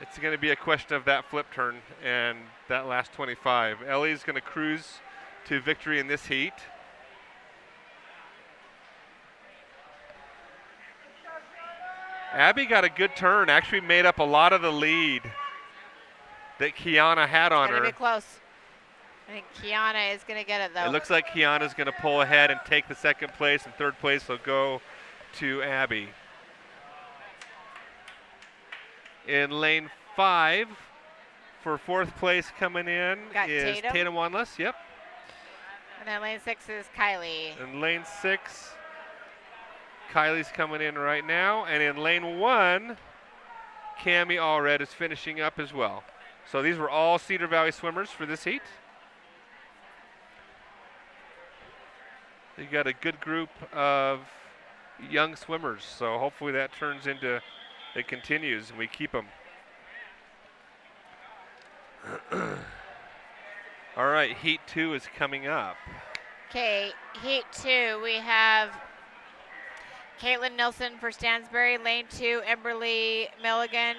It's going to be a question of that flip turn and that last 25. Ellie's going to cruise to victory in this heat. Abby got a good turn, actually made up a lot of the lead that Kiana had on her. It's going to be close. I think Kiana is going to get it, though. It looks like Kiana's going to pull ahead and take the second place, and third place will go to Abby. In lane 5, for fourth place coming in is Tatum Wanless. Yep. And then lane 6 is Kylie. In lane 6, Kylie's coming in right now. And in lane 1, Cami Allred is finishing up as well. So these were all Cedar Valley swimmers for this heat. You got a good group of young swimmers, so hopefully that turns into, it continues and we keep them. All right, heat 2 is coming up. Okay, heat 2, we have Caitlin Nilsson for Stansbury, lane 2, Emberly Milligan,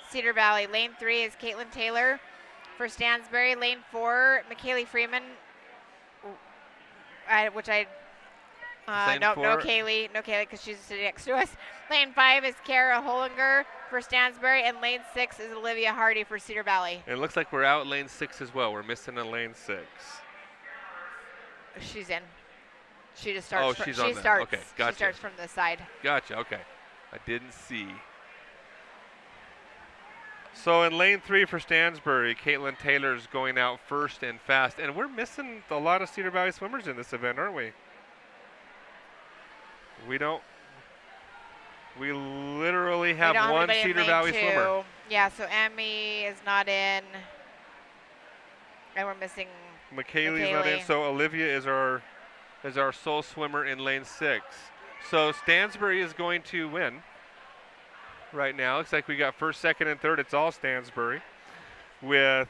Cedar Valley. Lane 3 is Caitlin Taylor for Stansbury. Lane 4, McKaylee Freeman, no Kaylee because she's sitting next to us. Lane 5 is Kara Hollinger for Stansbury, and lane 6 is Olivia Hardy for Cedar Valley. It looks like we're out lane 6 as well. We're missing a lane 6. She's in. She just starts. Oh, she's on there. Okay, gotcha. She starts from the side. Gotcha. Okay, I didn't see. So in lane 3 for Stansbury, Caitlin Taylor's going out first and fast. And we're missing a lot of Cedar Valley swimmers in this event, aren't we? We literally have one Cedar Valley swimmer. Yeah, so Emmy is not in. And we're missing McKaylee's not in. So Olivia is our sole swimmer in lane 6. So Stansbury is going to win. Right now, looks like we got first, second, and third. It's all Stansbury with.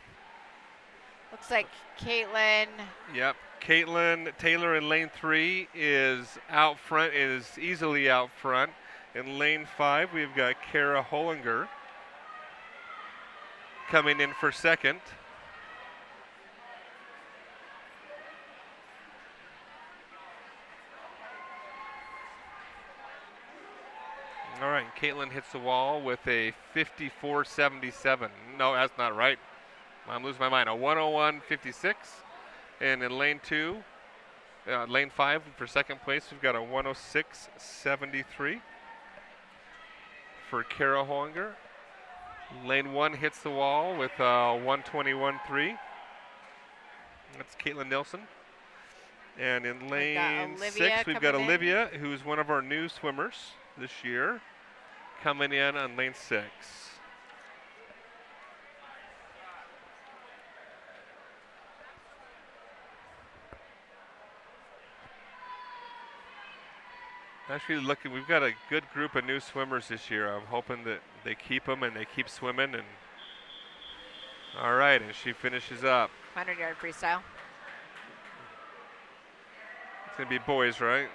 Looks like Caitlin. Yep, Caitlin Taylor in lane 3 is out front. Is easily out front. In lane 5, we've got Kara Hollinger coming in for second. All right, Caitlin hits the wall with a 54.77. No, that's not right. I'm losing my mind. A 101.56. And in lane 2, lane 5 for second place, we've got a 106.73 for Kara Honger. Lane 1 hits the wall with a 121.3. That's Caitlin Nilsson. And in lane 6, we've got Olivia, who's one of our new swimmers this year, coming in on lane 6. Actually looking, we've got a good group of new swimmers this year. I'm hoping that they keep them and they keep swimming. And all right, and she finishes up. 100-yard freestyle. It's going to be boys, right?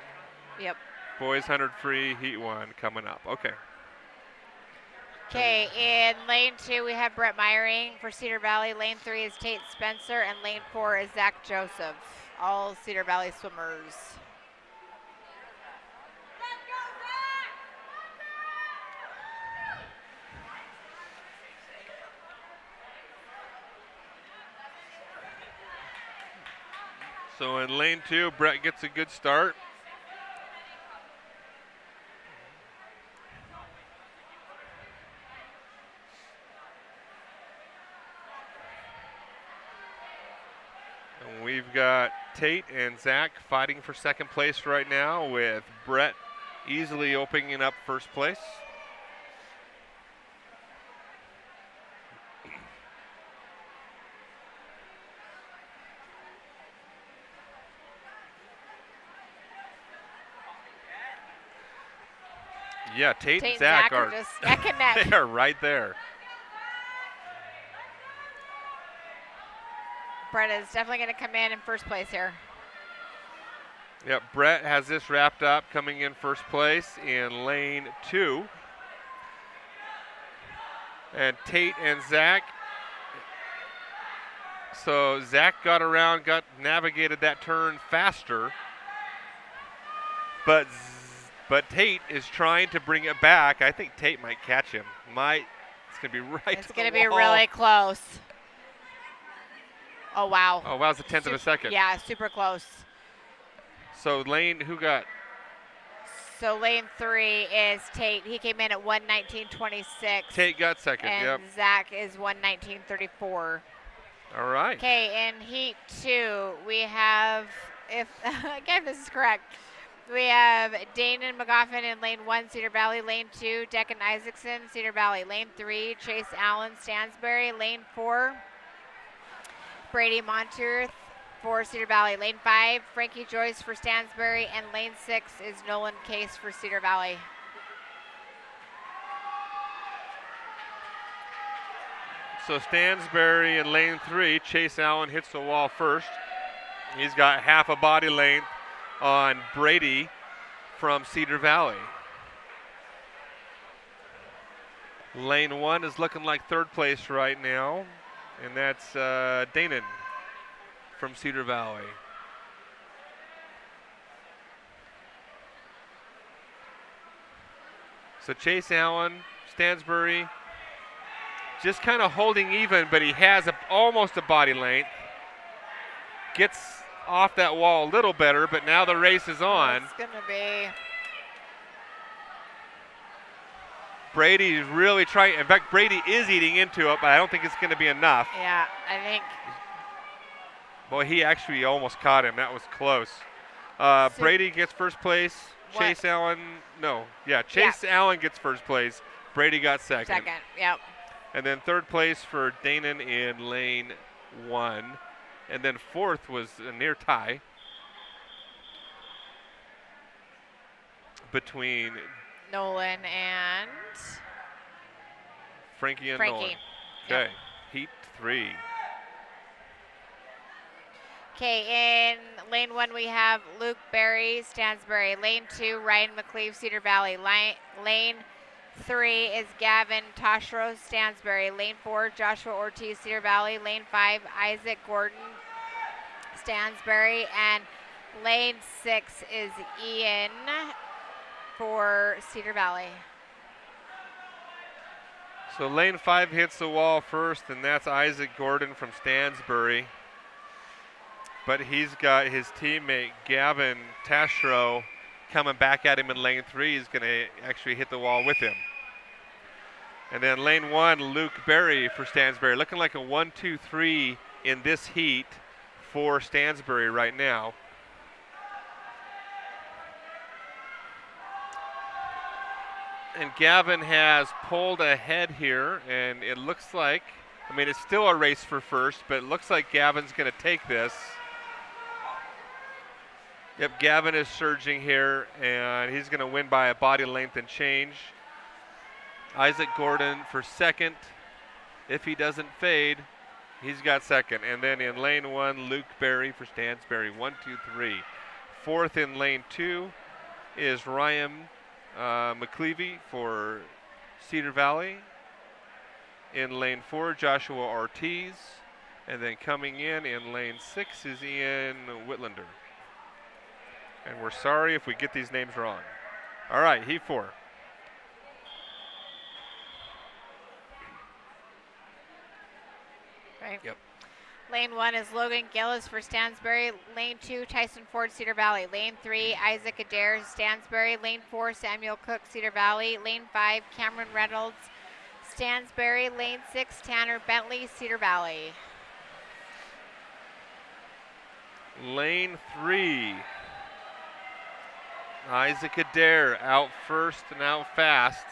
Yep. Boys 100 free, heat 1 coming up. Okay. Okay, in lane 2, we have Brett Meyering for Cedar Valley. Lane 3 is Tate Spencer, and lane 4 is Zach Joseph. All Cedar Valley swimmers. So in lane 2, Brett gets a good start. And we've got Tate and Zach fighting for second place right now, with Brett easily opening up first place. Yeah, Tate and Zach are just neck and neck. They are right there. Brett is definitely going to come in first place here. Yep, Brett has this wrapped up, coming in first place in lane 2. And Tate and Zach. So Zach got around, navigated that turn faster. But Tate is trying to bring it back. I think Tate might catch him. It's going to be right to the wall. It's going to be really close. Oh, wow. Oh, wow, it's a tenth of a second. Yeah, super close. So lane, who got? So lane 3 is Tate. He came in at 1:19.26. Tate got second, and yep. Zach is 1:19.34. All right. Okay, in heat 2, we have, again, this is correct. We have Dane and McGoffin in lane 1, Cedar Valley. Lane 2, Deccan Isaacson, Cedar Valley. Lane 3, Chase Allen, Stansbury. Lane 4, Brady Montour for Cedar Valley. Lane 5, Frankie Joyce for Stansbury. And lane 6 is Nolan Case for Cedar Valley. So Stansbury in lane 3, Chase Allen hits the wall first. He's got half a body length on Brady from Cedar Valley. Lane 1 is looking like third place right now, and that's Danon from Cedar Valley. So Chase Allen, Stansbury, just kind of holding even, but he has almost a body length. Gets off that wall a little better, but now the race is on. It's going to be. Brady's really trying. In fact, Brady is eating into it, but I don't think it's going to be enough. Yeah, I think. Boy, he actually almost caught him. That was close. Brady gets first place. What? Chase Allen, Chase Allen gets first place. Brady got second. Second, yep. And then third place for Danon in lane 1. And then fourth was a near tie between Nolan and Frankie and Frankie. Nolan. Yep. Okay, heat 3. Okay, in lane 1 we have Luke Berry, Stansbury. Lane 2, Ryan McCleve, Cedar Valley. Lane 3 is Gavin Toshro, Stansbury. Lane 4, Joshua Ortiz, Cedar Valley. Lane 5, Isaac Gordon, Stansbury. And lane 6 is Ian for Cedar Valley. So lane 5 hits the wall first, and that's Isaac Gordon from Stansbury. But he's got his teammate Gavin Tashro coming back at him in lane 3. He's going to actually hit the wall with him. And then lane 1, Luke Berry for Stansbury. Looking like a 1-2-3 in this heat for Stansbury right now. And Gavin has pulled ahead here, and it looks like, I mean, it's still a race for first, but it looks like Gavin's going to take this. Yep, Gavin is surging here, and he's going to win by a body length and change. Isaac Gordon for second. If he doesn't fade, he's got second. And then in lane 1, Luke Berry for Stansbury, 1, 2, 3. Fourth in lane 2 is Ryan McClevey for Cedar Valley. In lane 4, Joshua Ortiz. And then coming in lane 6 is Ian Whitlander. And we're sorry if we get these names wrong. All right, heat 4. Right. Yep. Lane 1 is Logan Gillis for Stansbury. Lane 2, Tyson Ford, Cedar Valley. Lane 3, Isaac Adair, Stansbury. Lane 4, Samuel Cook, Cedar Valley. Lane 5, Cameron Reynolds, Stansbury. Lane 6, Tanner Bentley, Cedar Valley. Lane 3, Isaac Adair out first and out fast.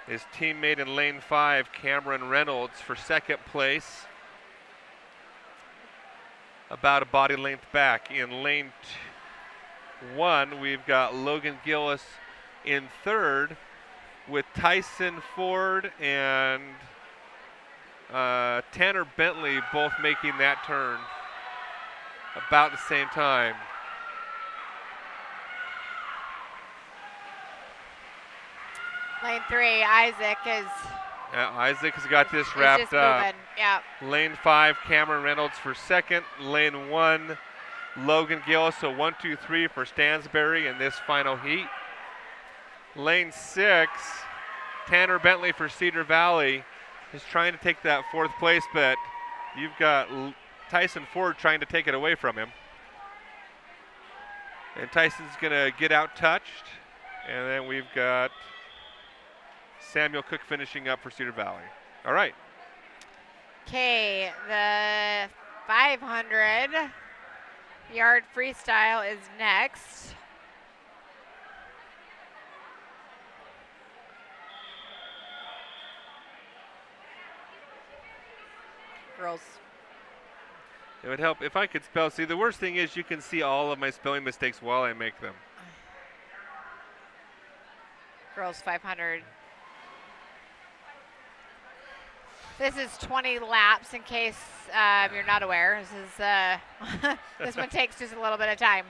His teammate in lane 5, Cameron Reynolds, for second place. About a body length back. In lane 1, we've got Logan Gillis in third, with Tyson Ford and Tanner Bentley both making that turn about the same time. Lane 3, Isaac is Isaac has got this wrapped just up. moving. Yeah. Lane 5, Cameron Reynolds for second. Lane 1, Logan Gillis, so 1, 2, 3 for Stansbury in this final heat. Lane 6, Tanner Bentley for Cedar Valley is trying to take that fourth place, but you've got Tyson Ford trying to take it away from him. And Tyson's going to get out touched. And then we've got Samuel Cook finishing up for Cedar Valley. All right. Okay, the 500-yard freestyle is next. Girls. It would help if I could spell. See, the worst thing is you can see all of my spelling mistakes while I make them. Girls 500. This is 20 laps in case you're not aware. This is this one takes just a little bit of time.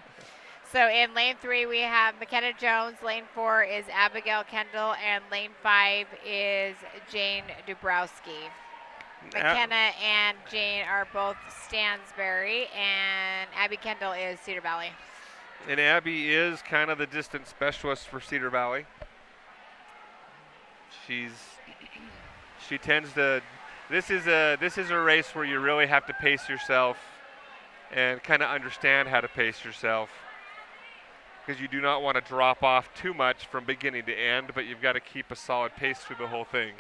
So in lane 3 we have McKenna Jones, lane 4 is Abigail Kendall, and lane 5 is Jane Dubrowski. McKenna and Jane are both Stansbury, and Abby Kendall is Cedar Valley. And Abby is kind of the distance specialist for Cedar Valley. She tends to. This is a race where you really have to pace yourself and kind of understand how to pace yourself, because you do not want to drop off too much from beginning to end, but you've got to keep a solid pace through the whole thing.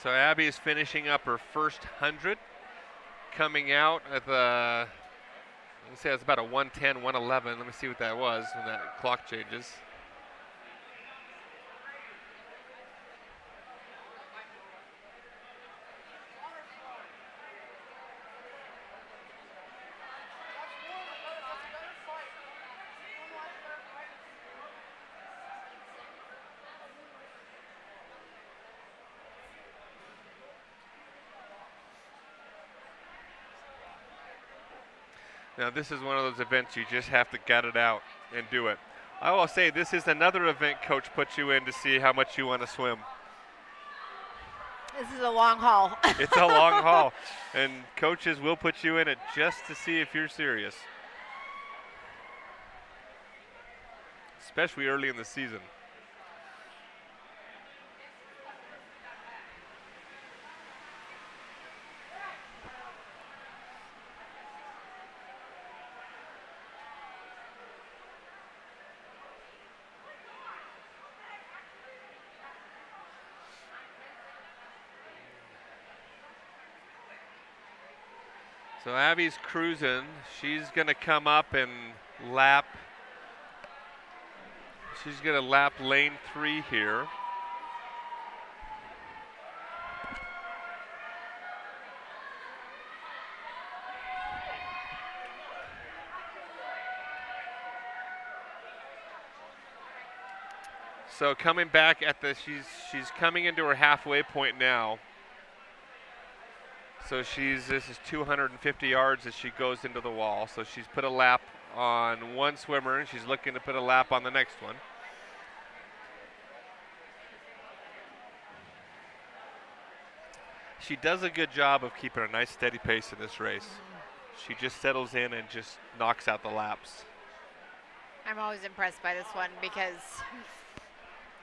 So Abby is finishing up her first 100, coming out at the, let's say it's about a 110, 111. Let me see what that was when that clock changes. Now this is one of those events you just have to gut it out and do it. I will say this is another event coach puts you in to see how much you want to swim. This is a long haul. It's a long haul, and coaches will put you in it just to see if you're serious, especially early in the season. So Abby's cruising. She's going to come up and lap. She's going to lap lane 3 here. So coming back at the, she's coming into her halfway point now. So this is 250 yards as she goes into the wall. So she's put a lap on one swimmer and she's looking to put a lap on the next one. She does a good job of keeping a nice steady pace in this race. She just settles in and just knocks out the laps. I'm always impressed by this one because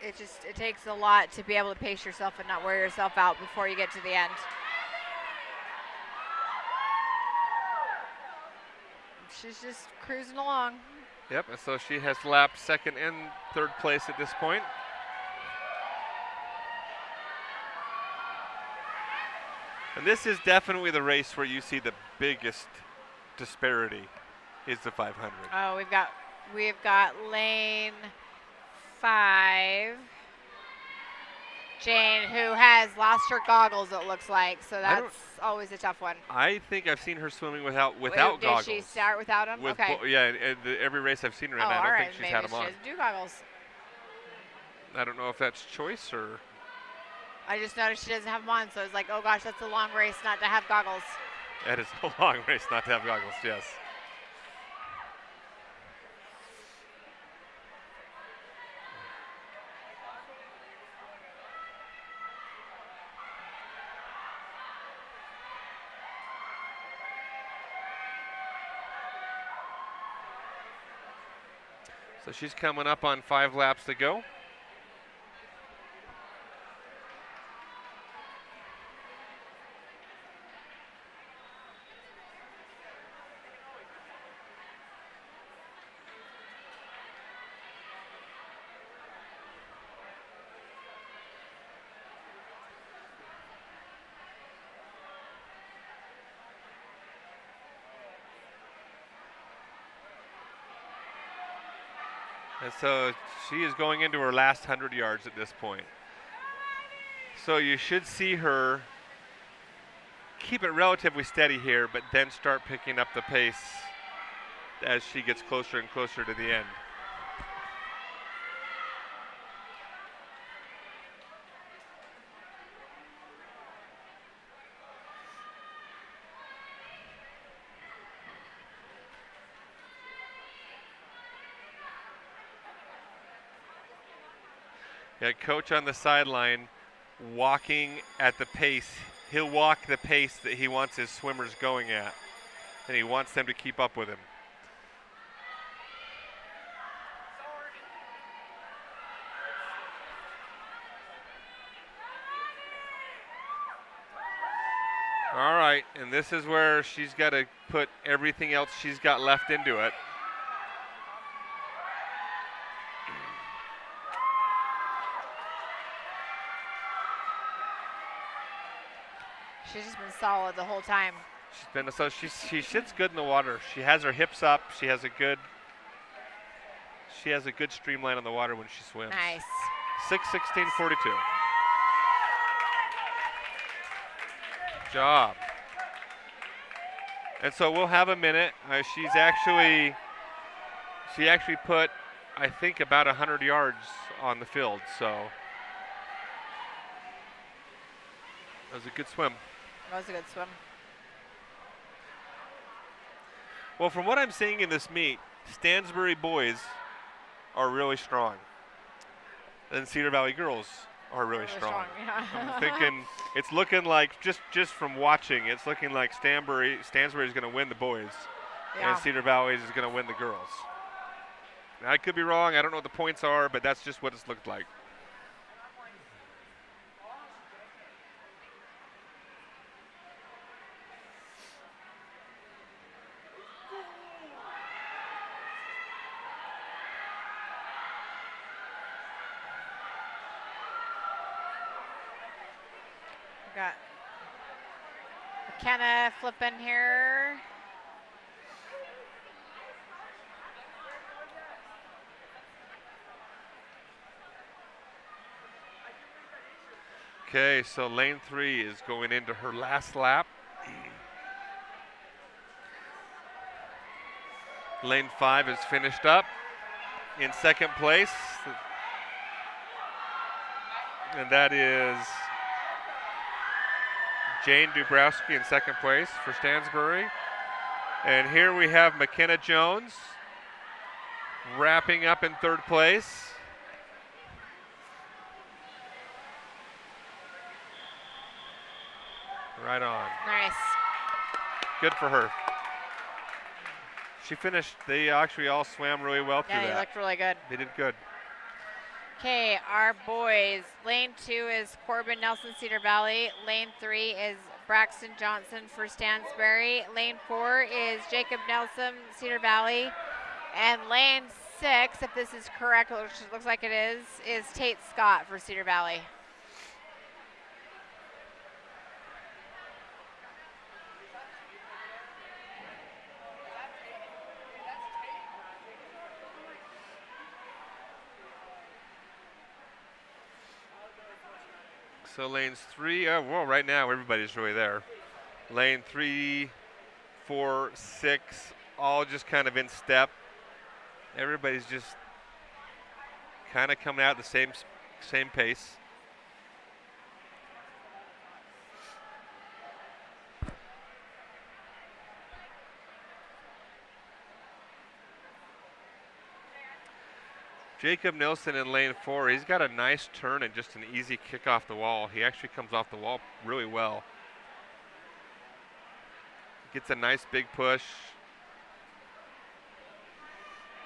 it takes a lot to be able to pace yourself and not wear yourself out before you get to the end. She's just cruising along. Yep, and so she has lapped second and third place at this point. And this is definitely the race where you see the biggest disparity is the 500. Oh, we've got lane 5. Jane, who has lost her goggles, it looks like, so that's always a tough one. I think I've seen her swimming without goggles. Did she start without them? Okay. Yeah, every race I've seen her in, I don't think she's had them on. Maybe she doesn't do goggles. I don't know if that's choice or. I just noticed she doesn't have them on, so I was like, oh gosh, that's a long race not to have goggles. That is a long race not to have goggles, yes. So she's coming up on 5 laps to go. And so she is going into her last 100 yards at this point. So you should see her keep it relatively steady here, but then start picking up the pace as she gets closer and closer to the end. Yeah, coach on the sideline walking at the pace. He'll walk the pace that he wants his swimmers going at, and he wants them to keep up with him. All right, and this is where she's got to put everything else she's got left into it. She's just been solid the whole time. She sits good in the water. She has her hips up. She has a good streamline on the water when she swims. Nice. 6:16:42. Job. And so we'll have a minute. She actually put, I think, about 100 yards on the field. So that was a good swim. That was a good swim. Well, from what I'm seeing in this meet, Stansbury boys are really strong. And Cedar Valley girls are really strong. Yeah. I'm thinking it's looking like just from watching, it's looking like Stansbury is going to win the boys, Yeah. and Cedar Valley is going to win the girls. Now, I could be wrong. I don't know what the points are, but that's just what it's looked like. We got McKenna flipping here. Okay, so lane 3 is going into her last lap. Lane 5 is finished up in second place. And that is Jane Dubrowski in second place for Stansbury. And here we have McKenna Jones wrapping up in third place. Right on. Nice. Good for her. She finished, they actually all swam really well through Yeah, that. they looked really good. They did good. Okay, our boys. Lane 2 is Corbin Nelson, Cedar Valley. Lane 3 is Braxton Johnson for Stansbury. Lane 4 is Jacob Nelson, Cedar Valley. And lane 6, if this is correct, which it looks like it is Tate Scott for Cedar Valley. So lanes 3, well, right now everybody's really there. Lane 3, 4, 6, all just kind of in step. Everybody's just kind of coming out at the same pace. Jacob Nilsson in lane 4, he's got a nice turn and just an easy kick off the wall. He actually comes off the wall really well. Gets a nice big push.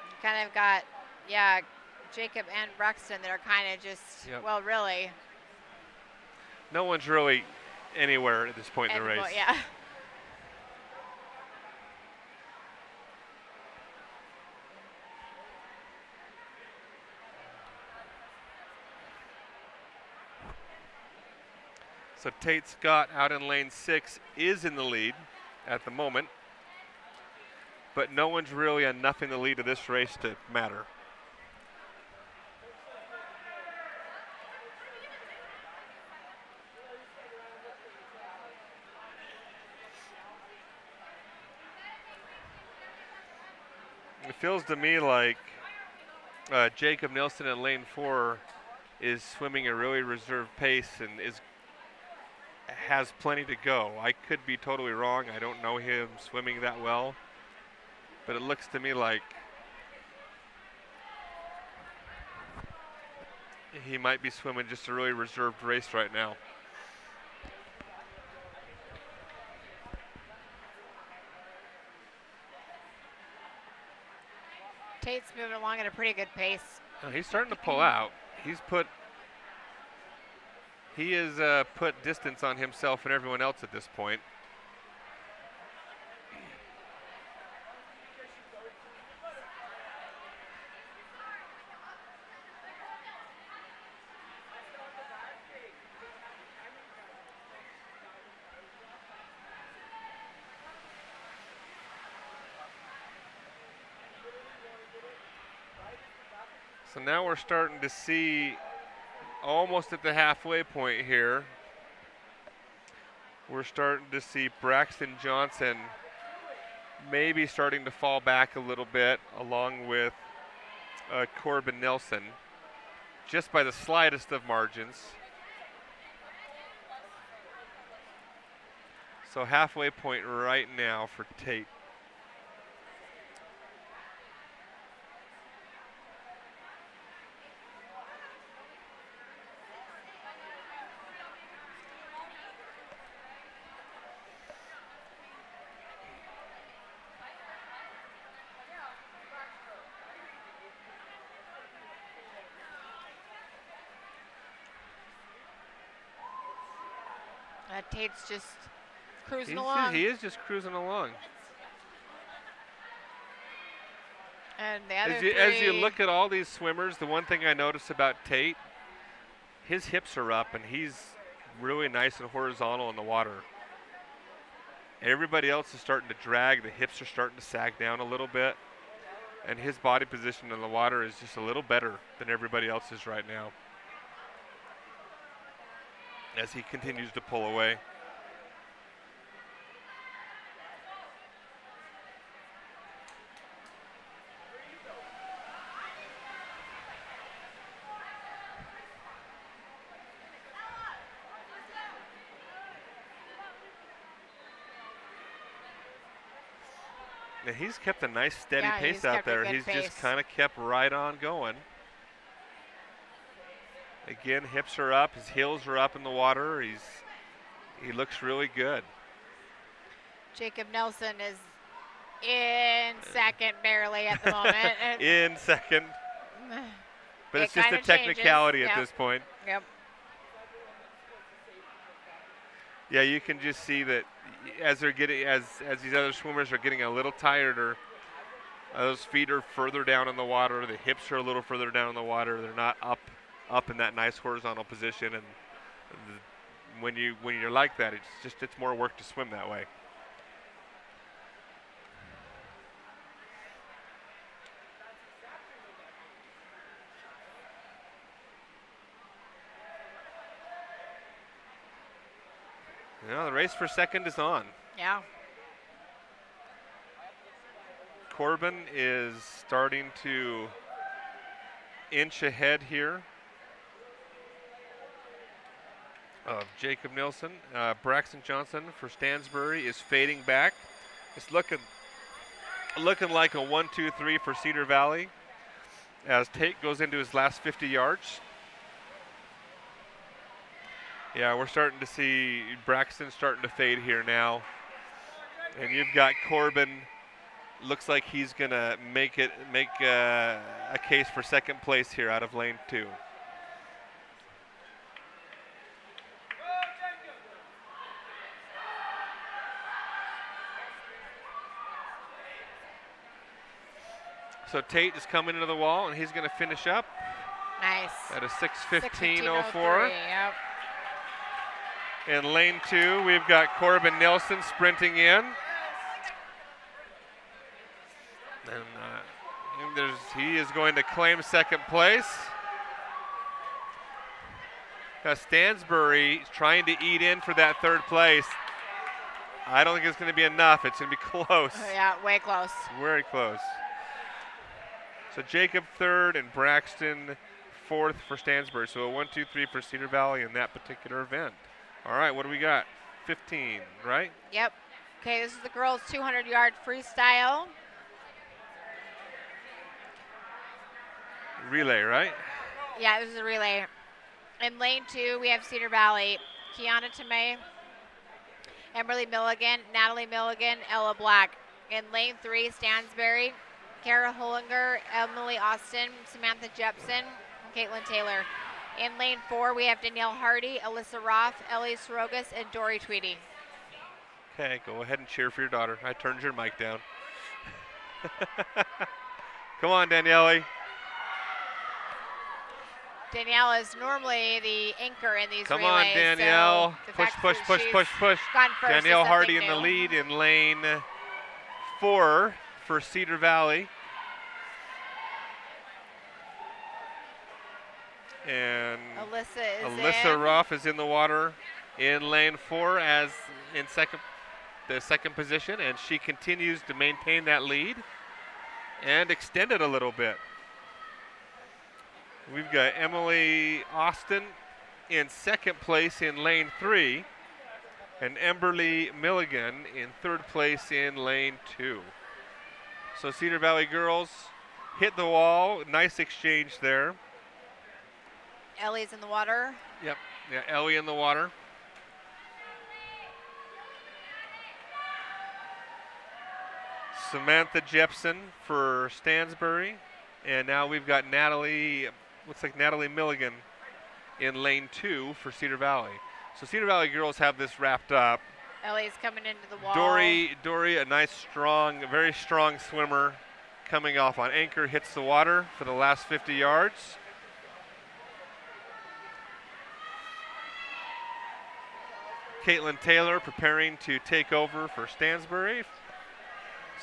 You kind of got, yeah, Jacob and Braxton that are kind of just, well, really. No one's really anywhere at this point in the race. Yeah. So Tate Scott out in lane 6 is in the lead at the moment, but no one's really enough in the lead of this race to matter. It feels to me like Jacob Nilsson in lane 4 is swimming a really reserved pace and has plenty to go. I could be totally wrong. I don't know him swimming that well, but it looks to me like he might be swimming just a really reserved race right now. Tate's moving along at a pretty good pace. He's starting to pull out. He has put distance on himself and everyone else at this point. So now we're starting to see, almost at the halfway point here, we're starting to see Braxton Johnson maybe starting to fall back a little bit, along with Corbin Nelson, just by the slightest of margins. So halfway point right now for Tate. Tate's just cruising along. He is just cruising along. And the other As you look at all these swimmers, the one thing I notice about Tate, his hips are up and he's really nice and horizontal in the water. Everybody else is starting to drag. The hips are starting to sag down a little bit. And his body position in the water is just a little better than everybody else's right now, as he continues to pull away. Now he's kept a nice steady pace out there. He's just kind of kept right on going. Again, hips are up, his heels are up in the water. He looks really good. Jacob Nelson is in second barely at the moment. In second. But it's just a technicality at this point. Yep. Yeah, you can just see that as these other swimmers are getting a little tireder, those feet are further down in the water, the hips are a little further down in the water. They're not up in that nice horizontal position, and when you're like that, it's more work to swim that way. The race for second is on. Yeah. Corbin is starting to inch ahead here of Jacob Nilsson. Braxton Johnson for Stansbury is fading back. It's looking like a 1-2-3 for Cedar Valley as Tate goes into his last 50 yards. Yeah, we're starting to see Braxton starting to fade here now. And you've got Corbin. Looks like he's going to make a case for second place here out of lane 2. So Tate is coming into the wall, and he's going to finish up. Nice. At a 6:15.04. Yep. In lane 2, we've got Corbin Nilsson sprinting in. And he is going to claim second place. Stansbury trying to eat in for that third place. I don't think it's going to be enough. It's going to be close. Oh, yeah, way close. Very close. So Jacob third and Braxton fourth for Stansbury. So a 1-2-3 for Cedar Valley in that particular event. All right, what do we got? 15, right? Yep. Okay, this is the girls' 200-yard freestyle. Relay, right? Yeah, this is a relay. In lane 2, we have Cedar Valley. Kiana Tomei, Emberly Milligan, Natalie Milligan, Ella Black. In lane 3, Stansbury, Kara Hollinger, Emily Austin, Samantha Jepson, and Caitlin Taylor. In lane 4, we have Danielle Hardy, Alyssa Roth, Ellie Sorogas, and Dory Tweedy. Okay, go ahead and cheer for your daughter. I turned your mic down. Come on, Danielle. Danielle is normally the anchor in these relays. Come on, relays, Danielle. So Push. Danielle Hardy in the lead in lane 4 for Cedar Valley. And Alyssa Ruff is in the water in lane 4 as in the second position, and she continues to maintain that lead and extend it a little bit. We've got Emily Austin in second place in lane 3 and Emberly Milligan in third place in lane 2. So Cedar Valley girls hit the wall. Nice exchange there. Ellie's in the water. Yep. Yeah, Ellie in the water. Samantha Jepson for Stansbury. And now we've got Natalie Milligan in lane 2 for Cedar Valley. So Cedar Valley girls have this wrapped up. Ellie's coming into the wall. Dory, a nice, strong, very strong swimmer, coming off on anchor, hits the water for the last 50 yards. Caitlin Taylor preparing to take over for Stansbury.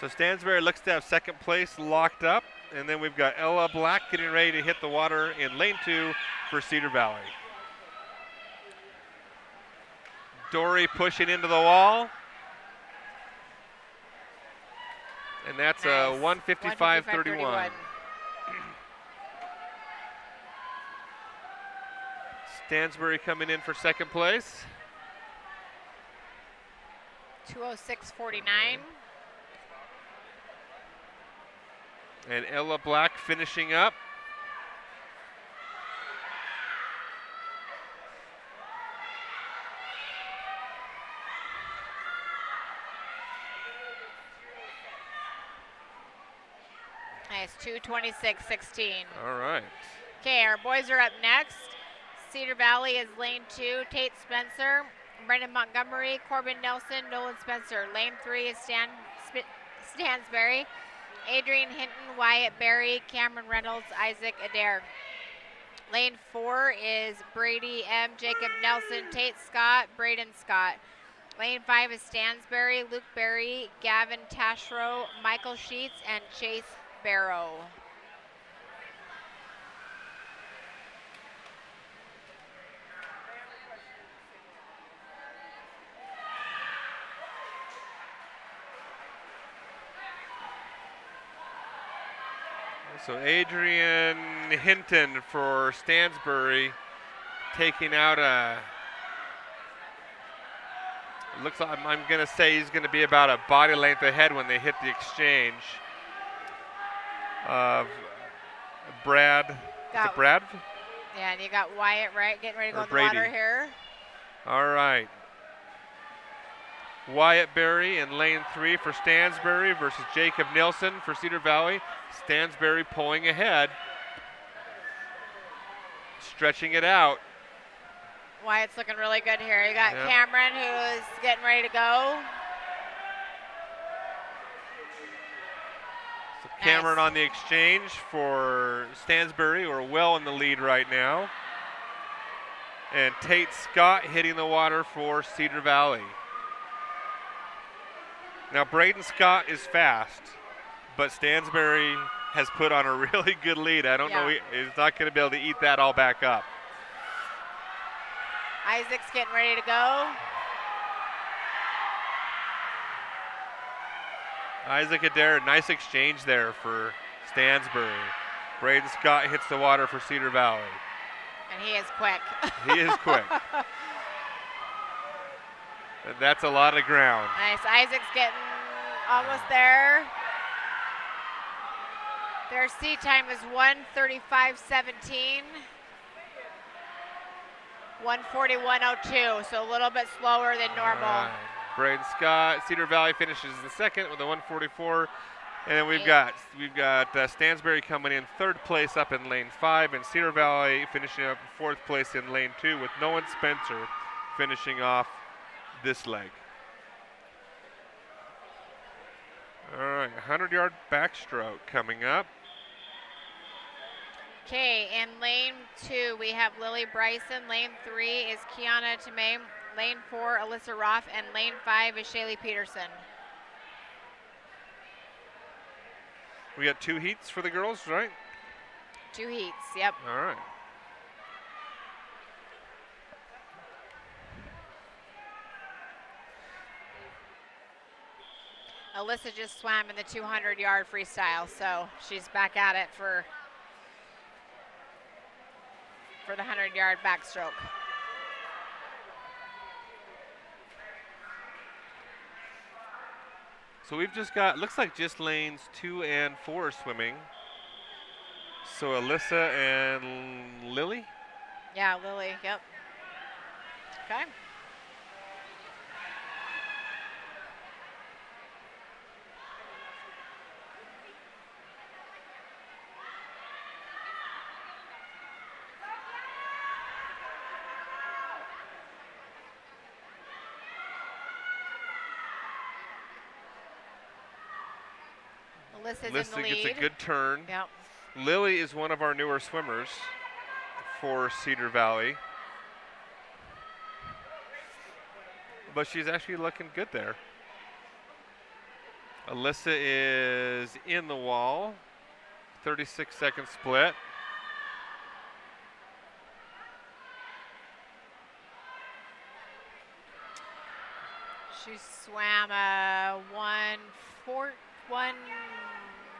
So Stansbury looks to have second place locked up. And then we've got Ella Black getting ready to hit the water in lane 2 for Cedar Valley. Dory pushing into the wall. And that's a 1:55.31. Stansbury coming in for second place. 2:06.49. And Ella Black finishing up. Nice, 2:26.16. All right. Okay, our boys are up next. Cedar Valley is lane 2, Tate Spencer, Brendan Montgomery, Corbin Nelson, Nolan Spencer. Lane 3 is Stansbury, Adrian Hinton, Wyatt Berry, Cameron Reynolds, Isaac Adair. Lane 4 is Brady M, Jacob Nelson, Tate Scott, Braden Scott. Lane 5 is Stansbury, Luke Berry, Gavin Tashrow, Michael Sheets, and Chase Barrow. So Adrian Hinton for Stansbury taking out looks like I'm going to say he's going to be about a body length ahead when they hit the exchange. Brad. Is it Brad? Yeah, and you got Wyatt getting ready to go in the Brady. water here. All right. Wyatt Berry in lane 3 for Stansbury versus Jacob Nilsson for Cedar Valley. Stansbury pulling ahead. Stretching it out. Wyatt's looking really good here. You got Yep. Cameron, who's getting ready to go. So Cameron Nice. on the exchange for Stansbury, who are well in the lead right now. And Tate Scott hitting the water for Cedar Valley. Now Braden Scott is fast, but Stansbury has put on a really good lead. I don't know, he's not going to be able to eat that all back up. Isaac's getting ready to go. Isaac Adair, nice exchange there for Stansbury. Braden Scott hits the water for Cedar Valley. And he is quick. He is quick. And that's a lot of ground. Nice. Isaac's getting almost there. Their seat time is 1:35.17. 1:41.02, so a little bit slower than normal. All right. Braden Scott, Cedar Valley finishes in second with a 1:44. And then we've got Stansbury coming in third place up in lane 5, and Cedar Valley finishing up fourth place in lane 2 with Nolan Spencer finishing off this leg. All right, 100-yard backstroke coming up. Okay, in lane 2, we have Lily Bryson. Lane 3 is Kiana Tomei. Lane 4, Alyssa Roth. And lane 5 is Shaylee Peterson. We got 2 heats for the girls, right? 2 heats, yep. All right. Alyssa just swam in the 200-yard freestyle, so she's back at it for the 100-yard backstroke. So we've just got, looks like just lanes 2 and 4 are swimming. So Alyssa and Lily? Yeah, Lily, yep. Okay. Alyssa's in the Alyssa lead. gets a good turn. Yep. Lily is one of our newer swimmers for Cedar Valley. But she's actually looking good there. Alyssa is in the wall. 36-second split. She swam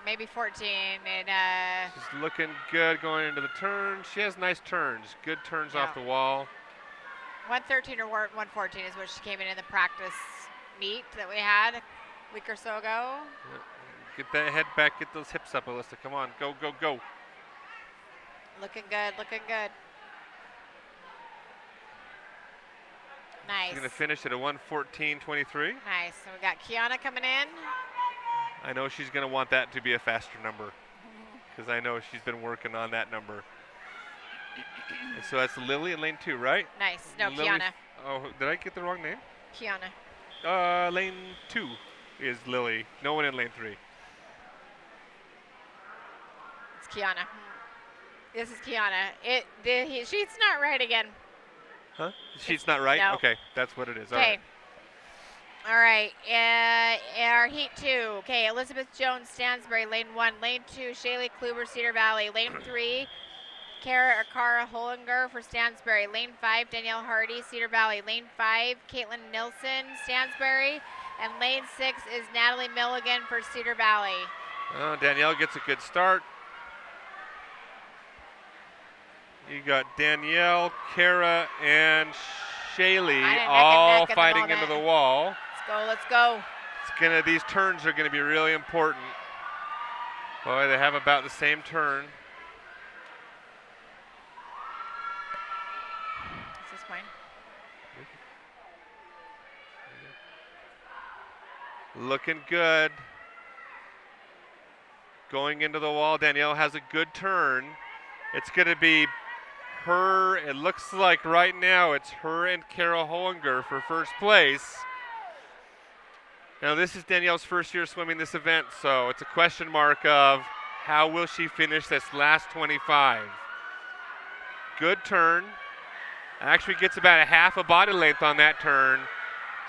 maybe 14, and she's looking good going into the turn. She has nice turns, good turns off the wall. 113 or 114 is what she came in the practice meet that we had a week or so ago. Get that head back, get those hips up, Alyssa. Come on, go, go, go. Looking good, looking good. Nice. She's going to finish at a 1:14.23. Nice. So we got Kiana coming in. I know she's going to want that to be a faster number because I know she's been working on that number. And so that's Lily in lane 2, right? Nice. No, Lily, Kiana. Oh, did I get the wrong name? Kiana. Lane 2 is Lily. No one in lane 3. It's Kiana. This is Kiana. She's not right again. Huh? She's not right? No. Okay, that's what it is. Okay. All right. Our heat 2. Okay, Elizabeth Jones, Stansbury, lane 1. Lane 2, Shaylee Kluber, Cedar Valley. Lane 3, Cara Hollinger for Stansbury. Lane 5, Danielle Hardy, Cedar Valley. Lane 5, Caitlin Nilsson, Stansbury. And lane 6 is Natalie Milligan for Cedar Valley. Danielle gets a good start. You got Danielle, Cara, and Shaylee all fighting into the wall. Let's go, let's go. These turns are gonna be really important. Boy, they have about the same turn. Is this mine? Looking good. Going into the wall, Danielle has a good turn. It's gonna be her, it looks like right now it's her and Cara Hollinger for first place. Now this is Danielle's first year swimming this event, so it's a question mark of how will she finish this last 25. Good turn. Actually gets about a half a body length on that turn.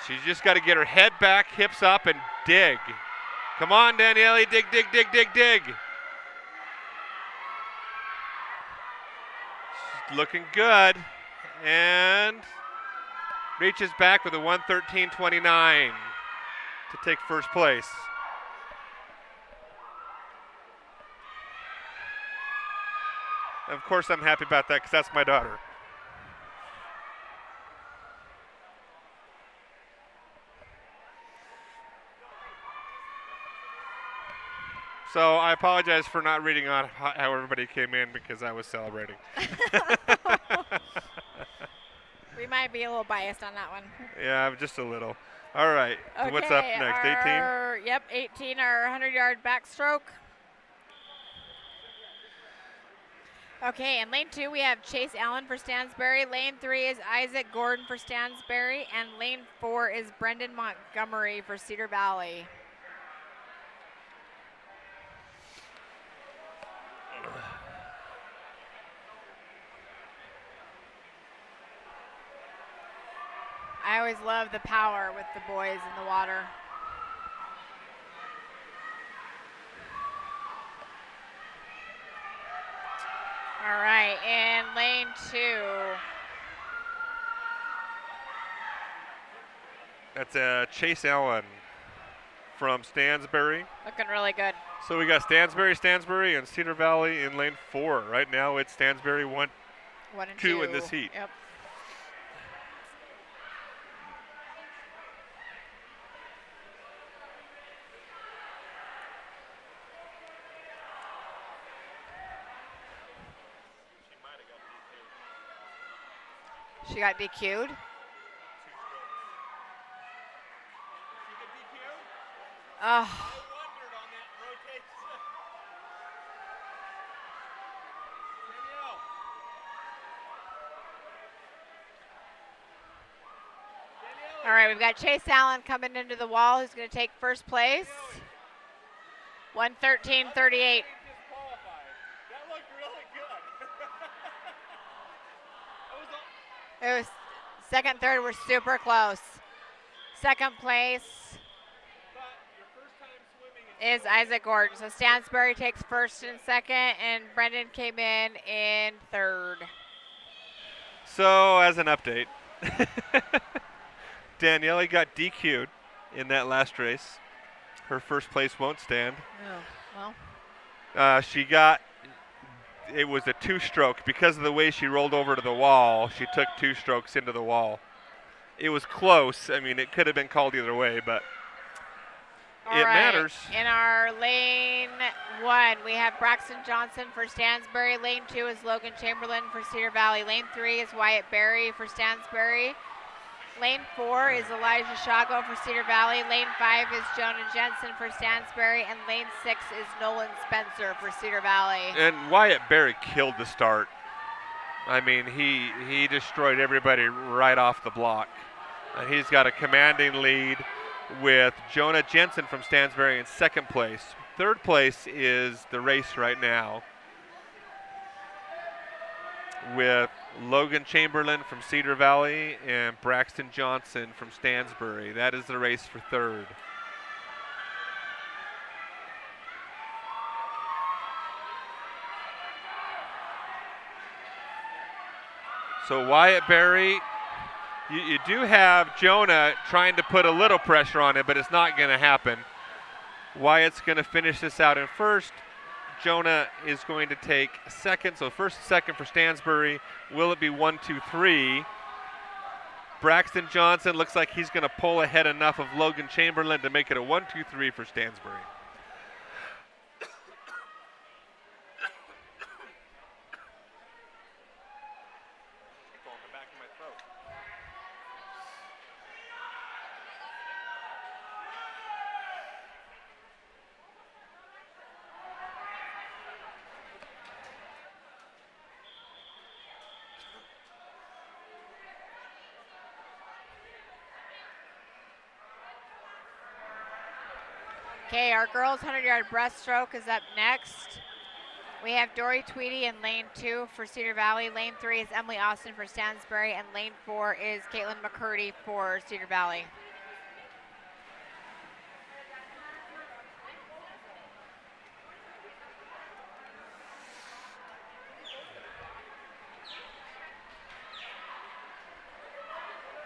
She's just got to get her head back, hips up, and dig. Come on, Danielle, dig, dig, dig, dig, dig. Looking good, and reaches back with a 1:13.29 to take first place. Of course I'm happy about that because that's my daughter. So I apologize for not reading on how everybody came in because I was celebrating. We might be a little biased on that one. Yeah, just a little. All right, Okay, what's up next, 18? Yep, 18, our 100-yard backstroke. Okay, in lane 2, we have Chase Allen for Stansbury. Lane 3 is Isaac Gordon for Stansbury. And lane 4 is Brendan Montgomery for Cedar Valley. I always love the power with the boys in the water. All right, in lane 2. That's Chase Allen from Stansbury. Looking really good. So we got Stansbury, and Cedar Valley in lane 4. Right now it's Stansbury 1 and 2 in this heat. Yep. She got DQ'd. Oh. All right, we've got Chase Allen coming into the wall who's going to take first place. 1:13:38. That looked really good. It was second, third were super close. Second place is Isaac Gordon. So Stansbury takes first and second, and Brendan came in third. So, as an update, Daniele got DQ'd in that last race. Her first place won't stand. Oh, well. It was a two-stroke. Because of the way she rolled over to the wall, she took 2 strokes into the wall. It was close. I mean, it could have been called either way, but it matters. In our lane 1, we have Braxton Johnson for Stansbury. Lane 2 is Logan Chamberlain for Cedar Valley. Lane 3 is Wyatt Berry for Stansbury. Lane 4 is Elijah Shago for Cedar Valley. Lane 5 is Jonah Jensen for Stansbury. And lane 6 is Nolan Spencer for Cedar Valley. And Wyatt Berry killed the start. I mean, he destroyed everybody right off the block. He's got a commanding lead with Jonah Jensen from Stansbury in second place. Third place is the race right now with Logan Chamberlain from Cedar Valley and Braxton Johnson from Stansbury. That is the race for third. So Wyatt Berry, you do have Jonah trying to put a little pressure on him, but it's not going to happen. Wyatt's going to finish this out in first. Jonah is going to take second. So first and second for Stansbury. Will it be 1, 2, 3? Braxton Johnson looks like he's going to pull ahead enough of Logan Chamberlain to make it a 1, 2, 3 for Stansbury. Okay, our girls 100-yard breaststroke is up next. We have Dory Tweedy in lane 2 for Cedar Valley. Lane 3 is Emily Austin for Stansbury, and lane 4 is Caitlin McCurdy for Cedar Valley.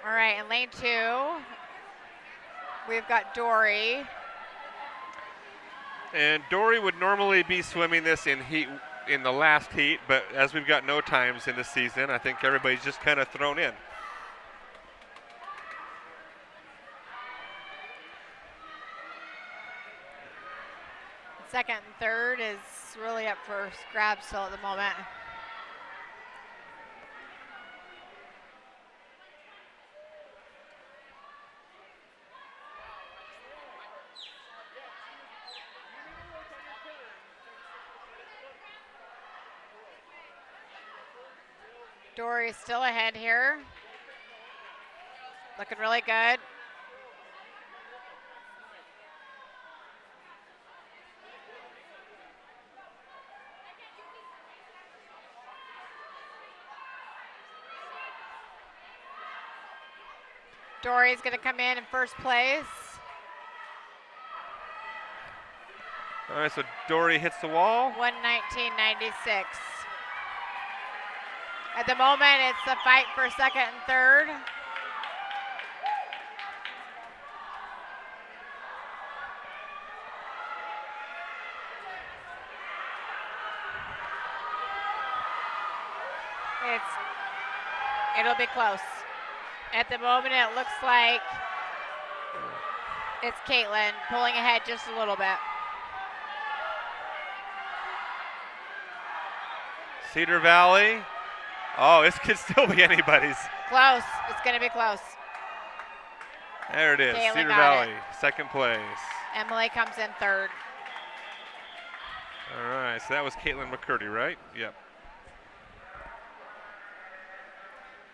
All right, in lane 2, we've got Dory. And Dory would normally be swimming this in the last heat, but as we've got no times in the season, I think everybody's just kind of thrown in. Second and third is really up for grabs still at the moment. Dory is still ahead here. Looking really good. Dory's going to come in first place. All right, so Dory hits the wall. 1:19.96. At the moment, it's a fight for second and third. It'll be close. At the moment, it looks like it's Caitlin pulling ahead just a little bit. Cedar Valley. Oh, this could still be anybody's. Close. It's going to be close. There it is. Caitlin Cedar got Valley, it. second place. Emily comes in third. All right, so that was Caitlin McCurdy, right? Yep.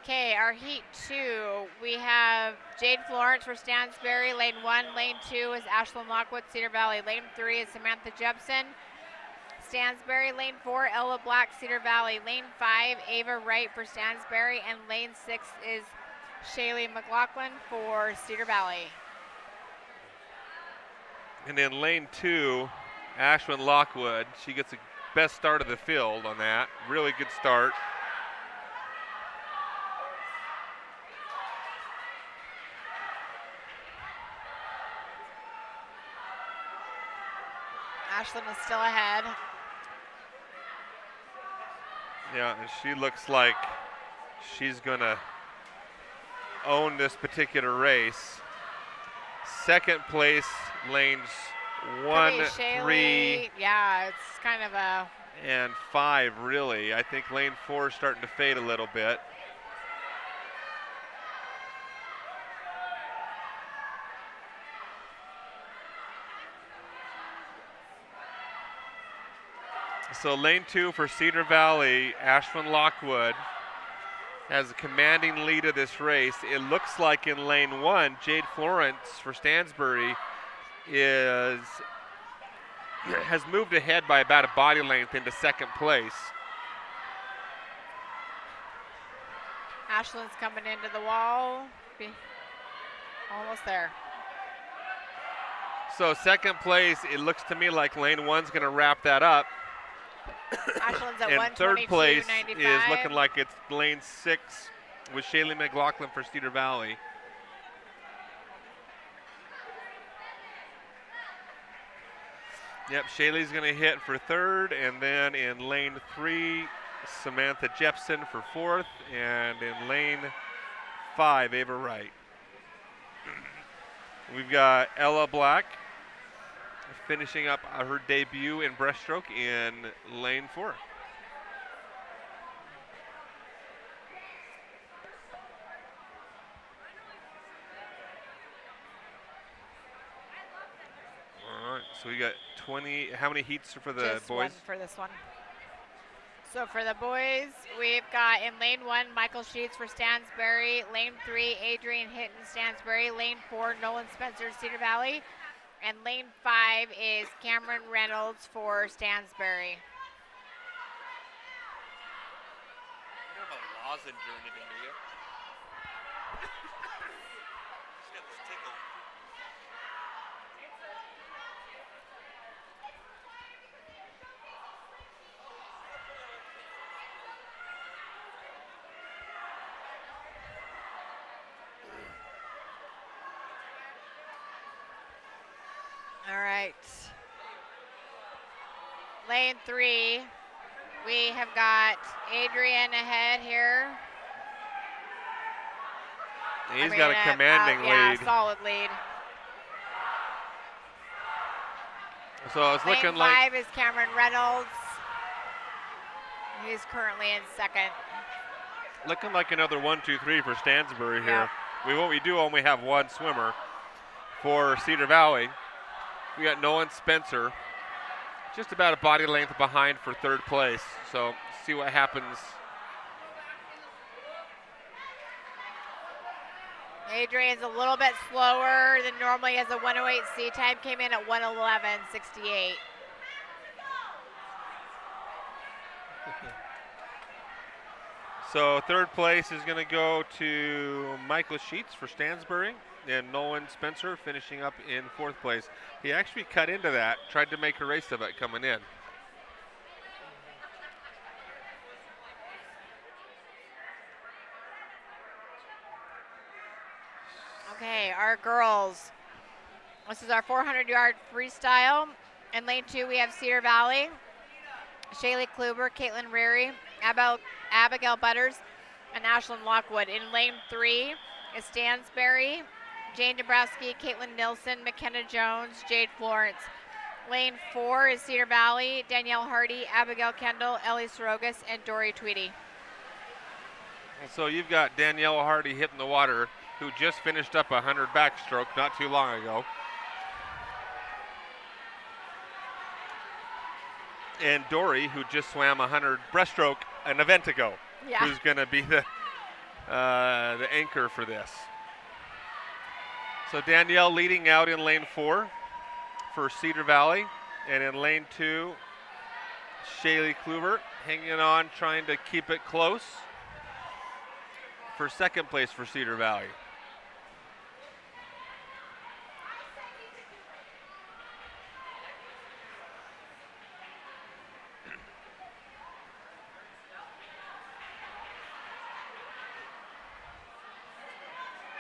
Okay, our heat 2, we have Jade Florence for Stansbury. Lane 1, lane 2 is Ashlyn Lockwood, Cedar Valley. Lane 3 is Samantha Jepson, Stansbury. Lane 4, Ella Black, Cedar Valley. Lane 5, Ava Wright for Stansbury. And lane 6 is Shaylee McLaughlin for Cedar Valley. And in lane 2, Ashlyn Lockwood, she gets the best start of the field on that. Really good start. Ashlyn is still ahead. Yeah, and she looks like she's gonna own this particular race. Second place, lanes 1, 3, yeah, it's kind of a and 5 really. I think lane 4 is starting to fade a little bit. So lane 2 for Cedar Valley, Ashlyn Lockwood has a commanding lead of this race. It looks like in lane 1, Jade Florence for Stansbury has moved ahead by about a body length into second place. Ashlyn's coming into the wall. Almost there. So second place, it looks to me like lane 1's going to wrap that up. Ashlyn's at And third place 122.95. is looking like it's lane 6 with Shaylee McLaughlin for Cedar Valley. Yep, Shaylee's going to hit for third, and then in lane 3, Samantha Jepson for fourth, and in lane 5, Ava Wright. We've got Ella Black finishing up her debut in breaststroke in lane 4. All right, so we got 20. How many heats for the Just boys? one for this one. So for the boys, we've got in lane 1, Michael Sheets for Stansbury. Lane 3, Adrian Hinton, Stansbury. Lane 4, Nolan Spencer, Cedar Valley. And lane 5 is Cameron Reynolds for Stansbury. You have a lozenge or anything, do you? She's got this tickle. All right. Lane 3, we have got Adrian ahead here. He's got a commanding lead. Yeah, solid lead. So it's looking Lane like 5 is Cameron Reynolds. He's currently in second. another 1, 2, 3 for Stansbury here. Yeah. We do only have one swimmer for Cedar Valley. We got Nolan Spencer, just about a body length behind for third place. So see what happens. Adrian's a little bit slower than normally as a 108C time. Came in at 111.68. So third place is going to go to Michael Sheets for Stansbury, and Nolan Spencer finishing up in fourth place. He actually cut into that, tried to make a race of it coming in. Okay, our girls. This is our 400-yard freestyle. In lane 2, we have Cedar Valley, Shaylee Kluber, Caitlin Reary, Abigail Butters, and Ashlyn Lockwood. In lane 3 is Stansbury, Jane Dabrowski, Caitlin Nilsson, McKenna Jones, Jade Florence. Lane 4 is Cedar Valley, Danielle Hardy, Abigail Kendall, Ellie Sorogas, and Dory Tweedy. So you've got Danielle Hardy hitting the water, who just finished up 100 backstroke not too long ago. And Dory, who just swam 100 breaststroke an event ago, Yeah. who's going to be the the anchor for this. So Danielle leading out in lane 4 for Cedar Valley, and in lane 2, Shaylee Kluber hanging on, trying to keep it close for second place for Cedar Valley.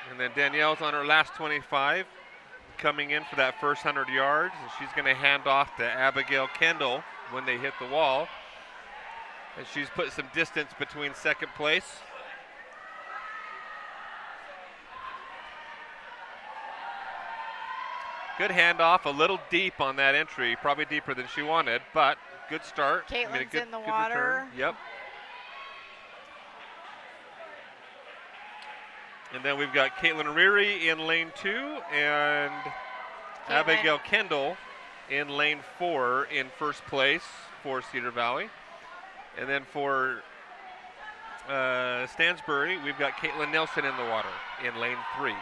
And then Danielle's on her last 25, coming in for that first 100 yards, and she's going to hand off to Abigail Kendall when they hit the wall. And she's put some distance between second place. Good handoff, a little deep on that entry, probably deeper than she wanted, but good start. Caitlin's Good, in the good water. return. Yep. And then we've got Caitlin Reary in lane 2 and Abigail Kendall in lane 4 in first place for Cedar Valley. And then for Stansbury, we've got Caitlin Nelson in the water in lane 3.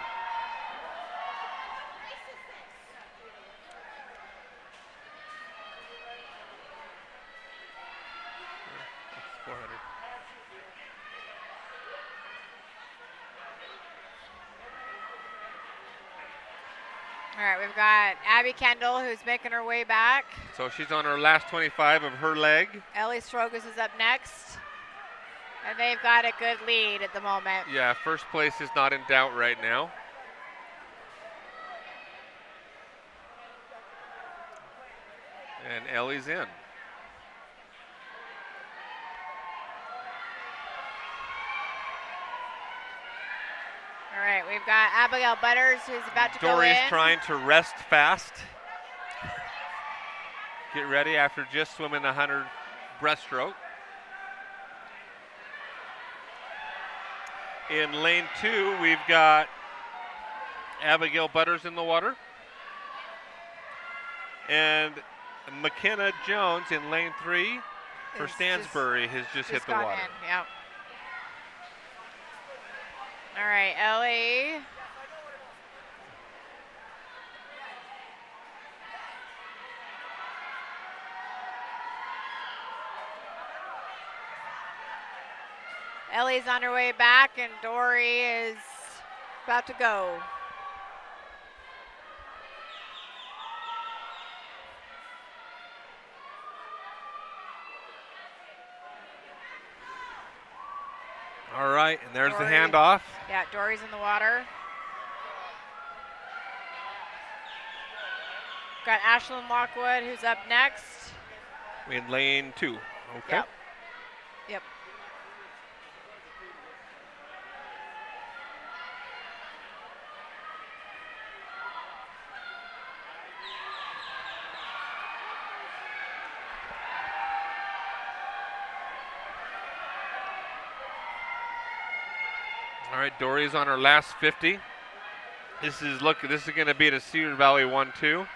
All right, we've got Abby Kendall, who's making her way back. So she's on her last 25 of her leg. Ellie Strogas is up next. And they've got a good lead at the moment. Yeah, first place is not in doubt right now. And Ellie's in. All right, we've got Abigail Butters, who's about to go in. Dory's trying to rest fast. Get ready after just swimming the 100 breaststroke. In lane 2, we've got Abigail Butters in the water. And McKenna Jones in lane 3 for Stansbury has just hit the water. Yep. All right, Ellie. Ellie's on her way back, and Dory is about to go. All right, and there's Dory. the handoff. Yeah, Dory's in the water. Got Ashlyn Lockwood, who's up next. In lane 2. Okay. Yep. Yep. All right, Dory's on her last 50. This is going to be the Cedar Valley 1-2.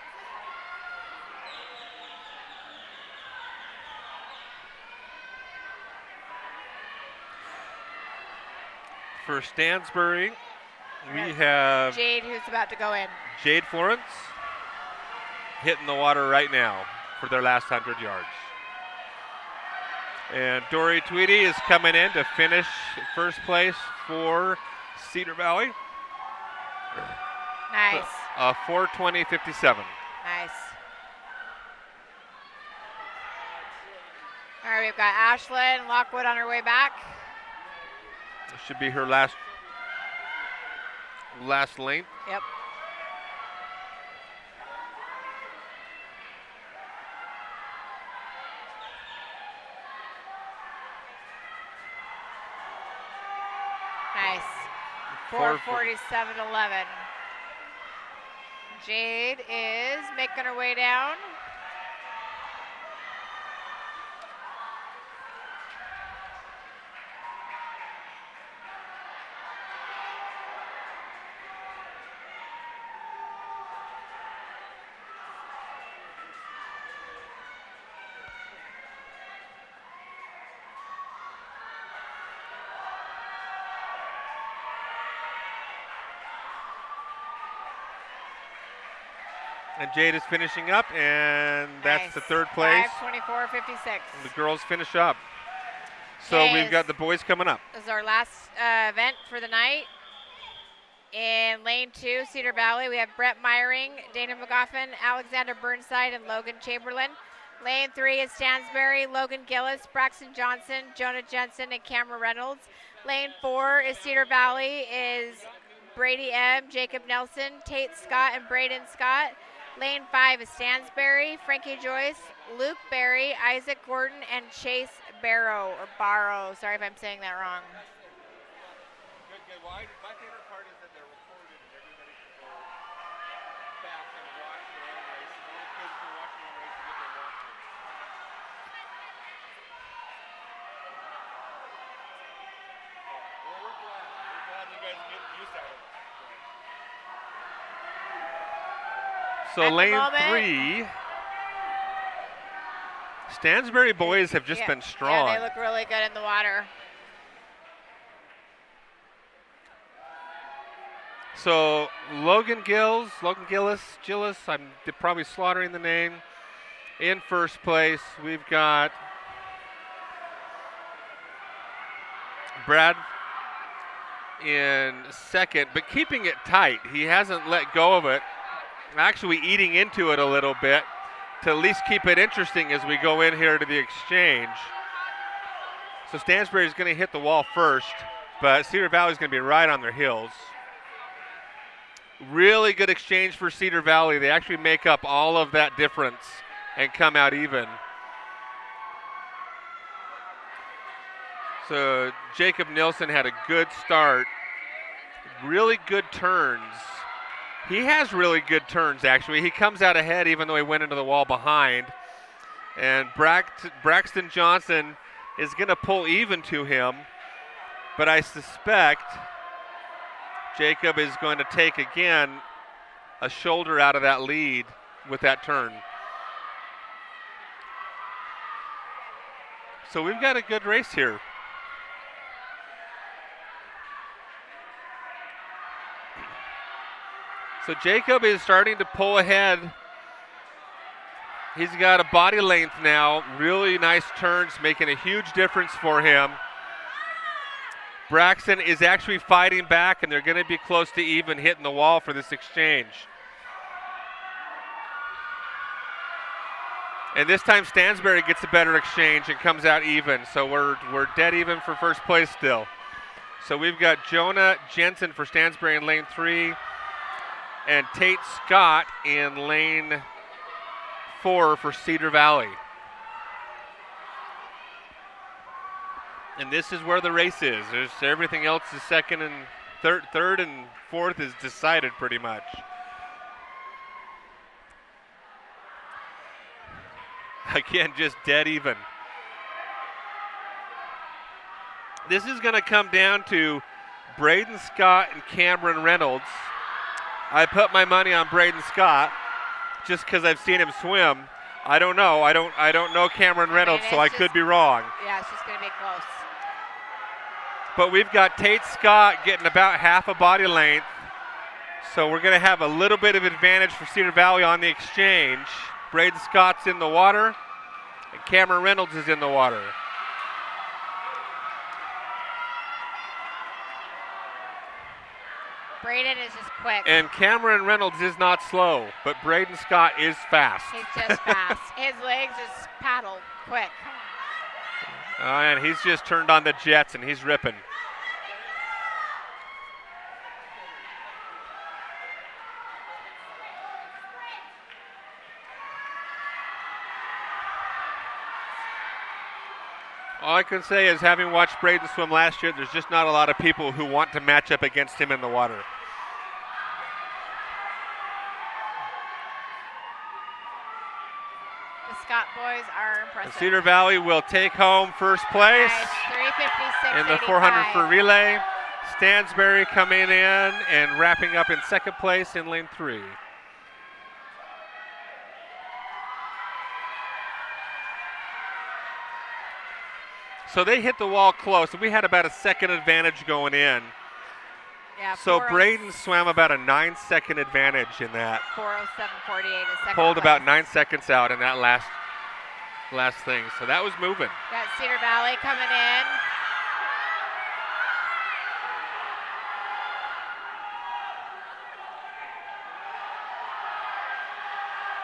For Stansbury, we have Jade, who's about to go in. Jade Florence hitting the water right now for their last 100 yards. And Dory Tweedy is coming in to finish first place for Cedar Valley. Nice. 4:20.57. Nice. All right, we've got Ashlyn Lockwood on her way back. This should be her last length. Yep. Nice. 4:47.11. Jade is making her way down. And Jade is finishing up, and that's Nice. the third place. 5:24:56. And the girls finish up. So Okay, we've got the boys coming up. This is our last event for the night. In lane 2, Cedar Valley, we have Brett Meyering, Dana McGoffin, Alexander Burnside, and Logan Chamberlain. Lane 3 is Stansbury, Logan Gillis, Braxton Johnson, Jonah Jensen, and Cameron Reynolds. Lane 4 is Cedar Valley, is Brady M., Jacob Nelson, Tate Scott, and Braden Scott. Lane 5 is Stansbury, Frankie Joyce, Luke Berry, Isaac Gordon, and Chase Barrow. Sorry if I'm saying that wrong. Good. Well, my favorite part is that they're recorded and everybody can go back and watch their own race. All the kids can watch their own race if they want to. Well, we're glad. We're glad you guys get use out of it. So At the lane moment- 3, Stansbury boys have just been strong. Yeah, they look really good in the water. So Logan Gillis, I'm probably slaughtering the name, in first place. We've got Brad in second, but keeping it tight. He hasn't let go of it, actually eating into it a little bit to at least keep it interesting as we go in here to the exchange. So Stansbury is going to hit the wall first, but Cedar Valley is going to be right on their heels. Really good exchange for Cedar Valley. They actually make up all of that difference and come out even. So Jacob Nilsson had a good start. Really good turns. He has really good turns, actually. He comes out ahead even though he went into the wall behind. And Braxton Johnson is going to pull even to him, but I suspect Jacob is going to take again a shoulder out of that lead with that turn. So we've got a good race here. So Jacob is starting to pull ahead. He's got a body length now. Really nice turns, making a huge difference for him. Braxton is actually fighting back, and they're going to be close to even hitting the wall for this exchange. And this time Stansbury gets a better exchange and comes out even. So we're dead even for first place still. So we've got Jonah Jensen for Stansbury in lane 3 and Tate Scott in lane 4 for Cedar Valley. And this is where the race is. There's everything else is second and third and fourth is decided pretty much. Again, just dead even. This is going to come down to Braden Scott and Cameron Reynolds. I put my money on Braden Scott just because I've seen him swim. I don't know. I don't know Cameron Reynolds, so I could be wrong. Yeah, it's just going to be close. But we've got Tate Scott getting about half a body length. So we're going to have a little bit of advantage for Cedar Valley on the exchange. Braden Scott's in the water, and Cameron Reynolds is in the water. Braden is just quick. And Cameron Reynolds is not slow, but Braden Scott is fast. He's just fast. His legs just paddle quick. And he's just turned on the jets, and he's ripping. All I can say is, having watched Braden swim last year, there's just not a lot of people who want to match up against him in the water. The Scott boys are impressive. Cedar Valley will take home first place Nice, in the 400 for relay. Stansbury coming in and wrapping up in second place in lane 3. So they hit the wall close, and we had about a second advantage going in. Yeah, So Braden swam about a 9-second advantage in that. 4:07:48 is second Pulled place. about 9 seconds out in that last thing. So that was moving. Got Cedar Valley coming in.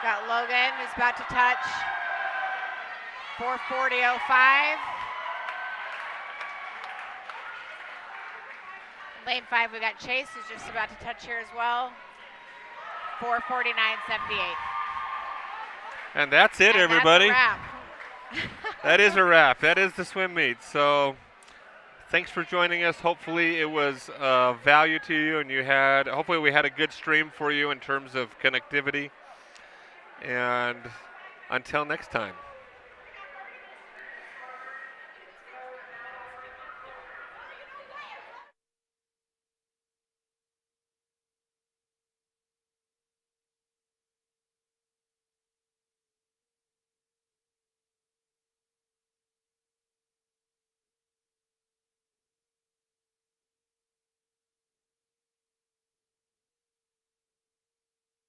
Got Logan who's about to touch 4:40:05. Lane 5, we got Chase who's just about to touch here as well. 4:49:78. And that's it, And everybody. that's a wrap. That is a wrap. That is the swim meet. So thanks for joining us. Hopefully it was value to you, and hopefully we had a good stream for you in terms of connectivity. And until next time.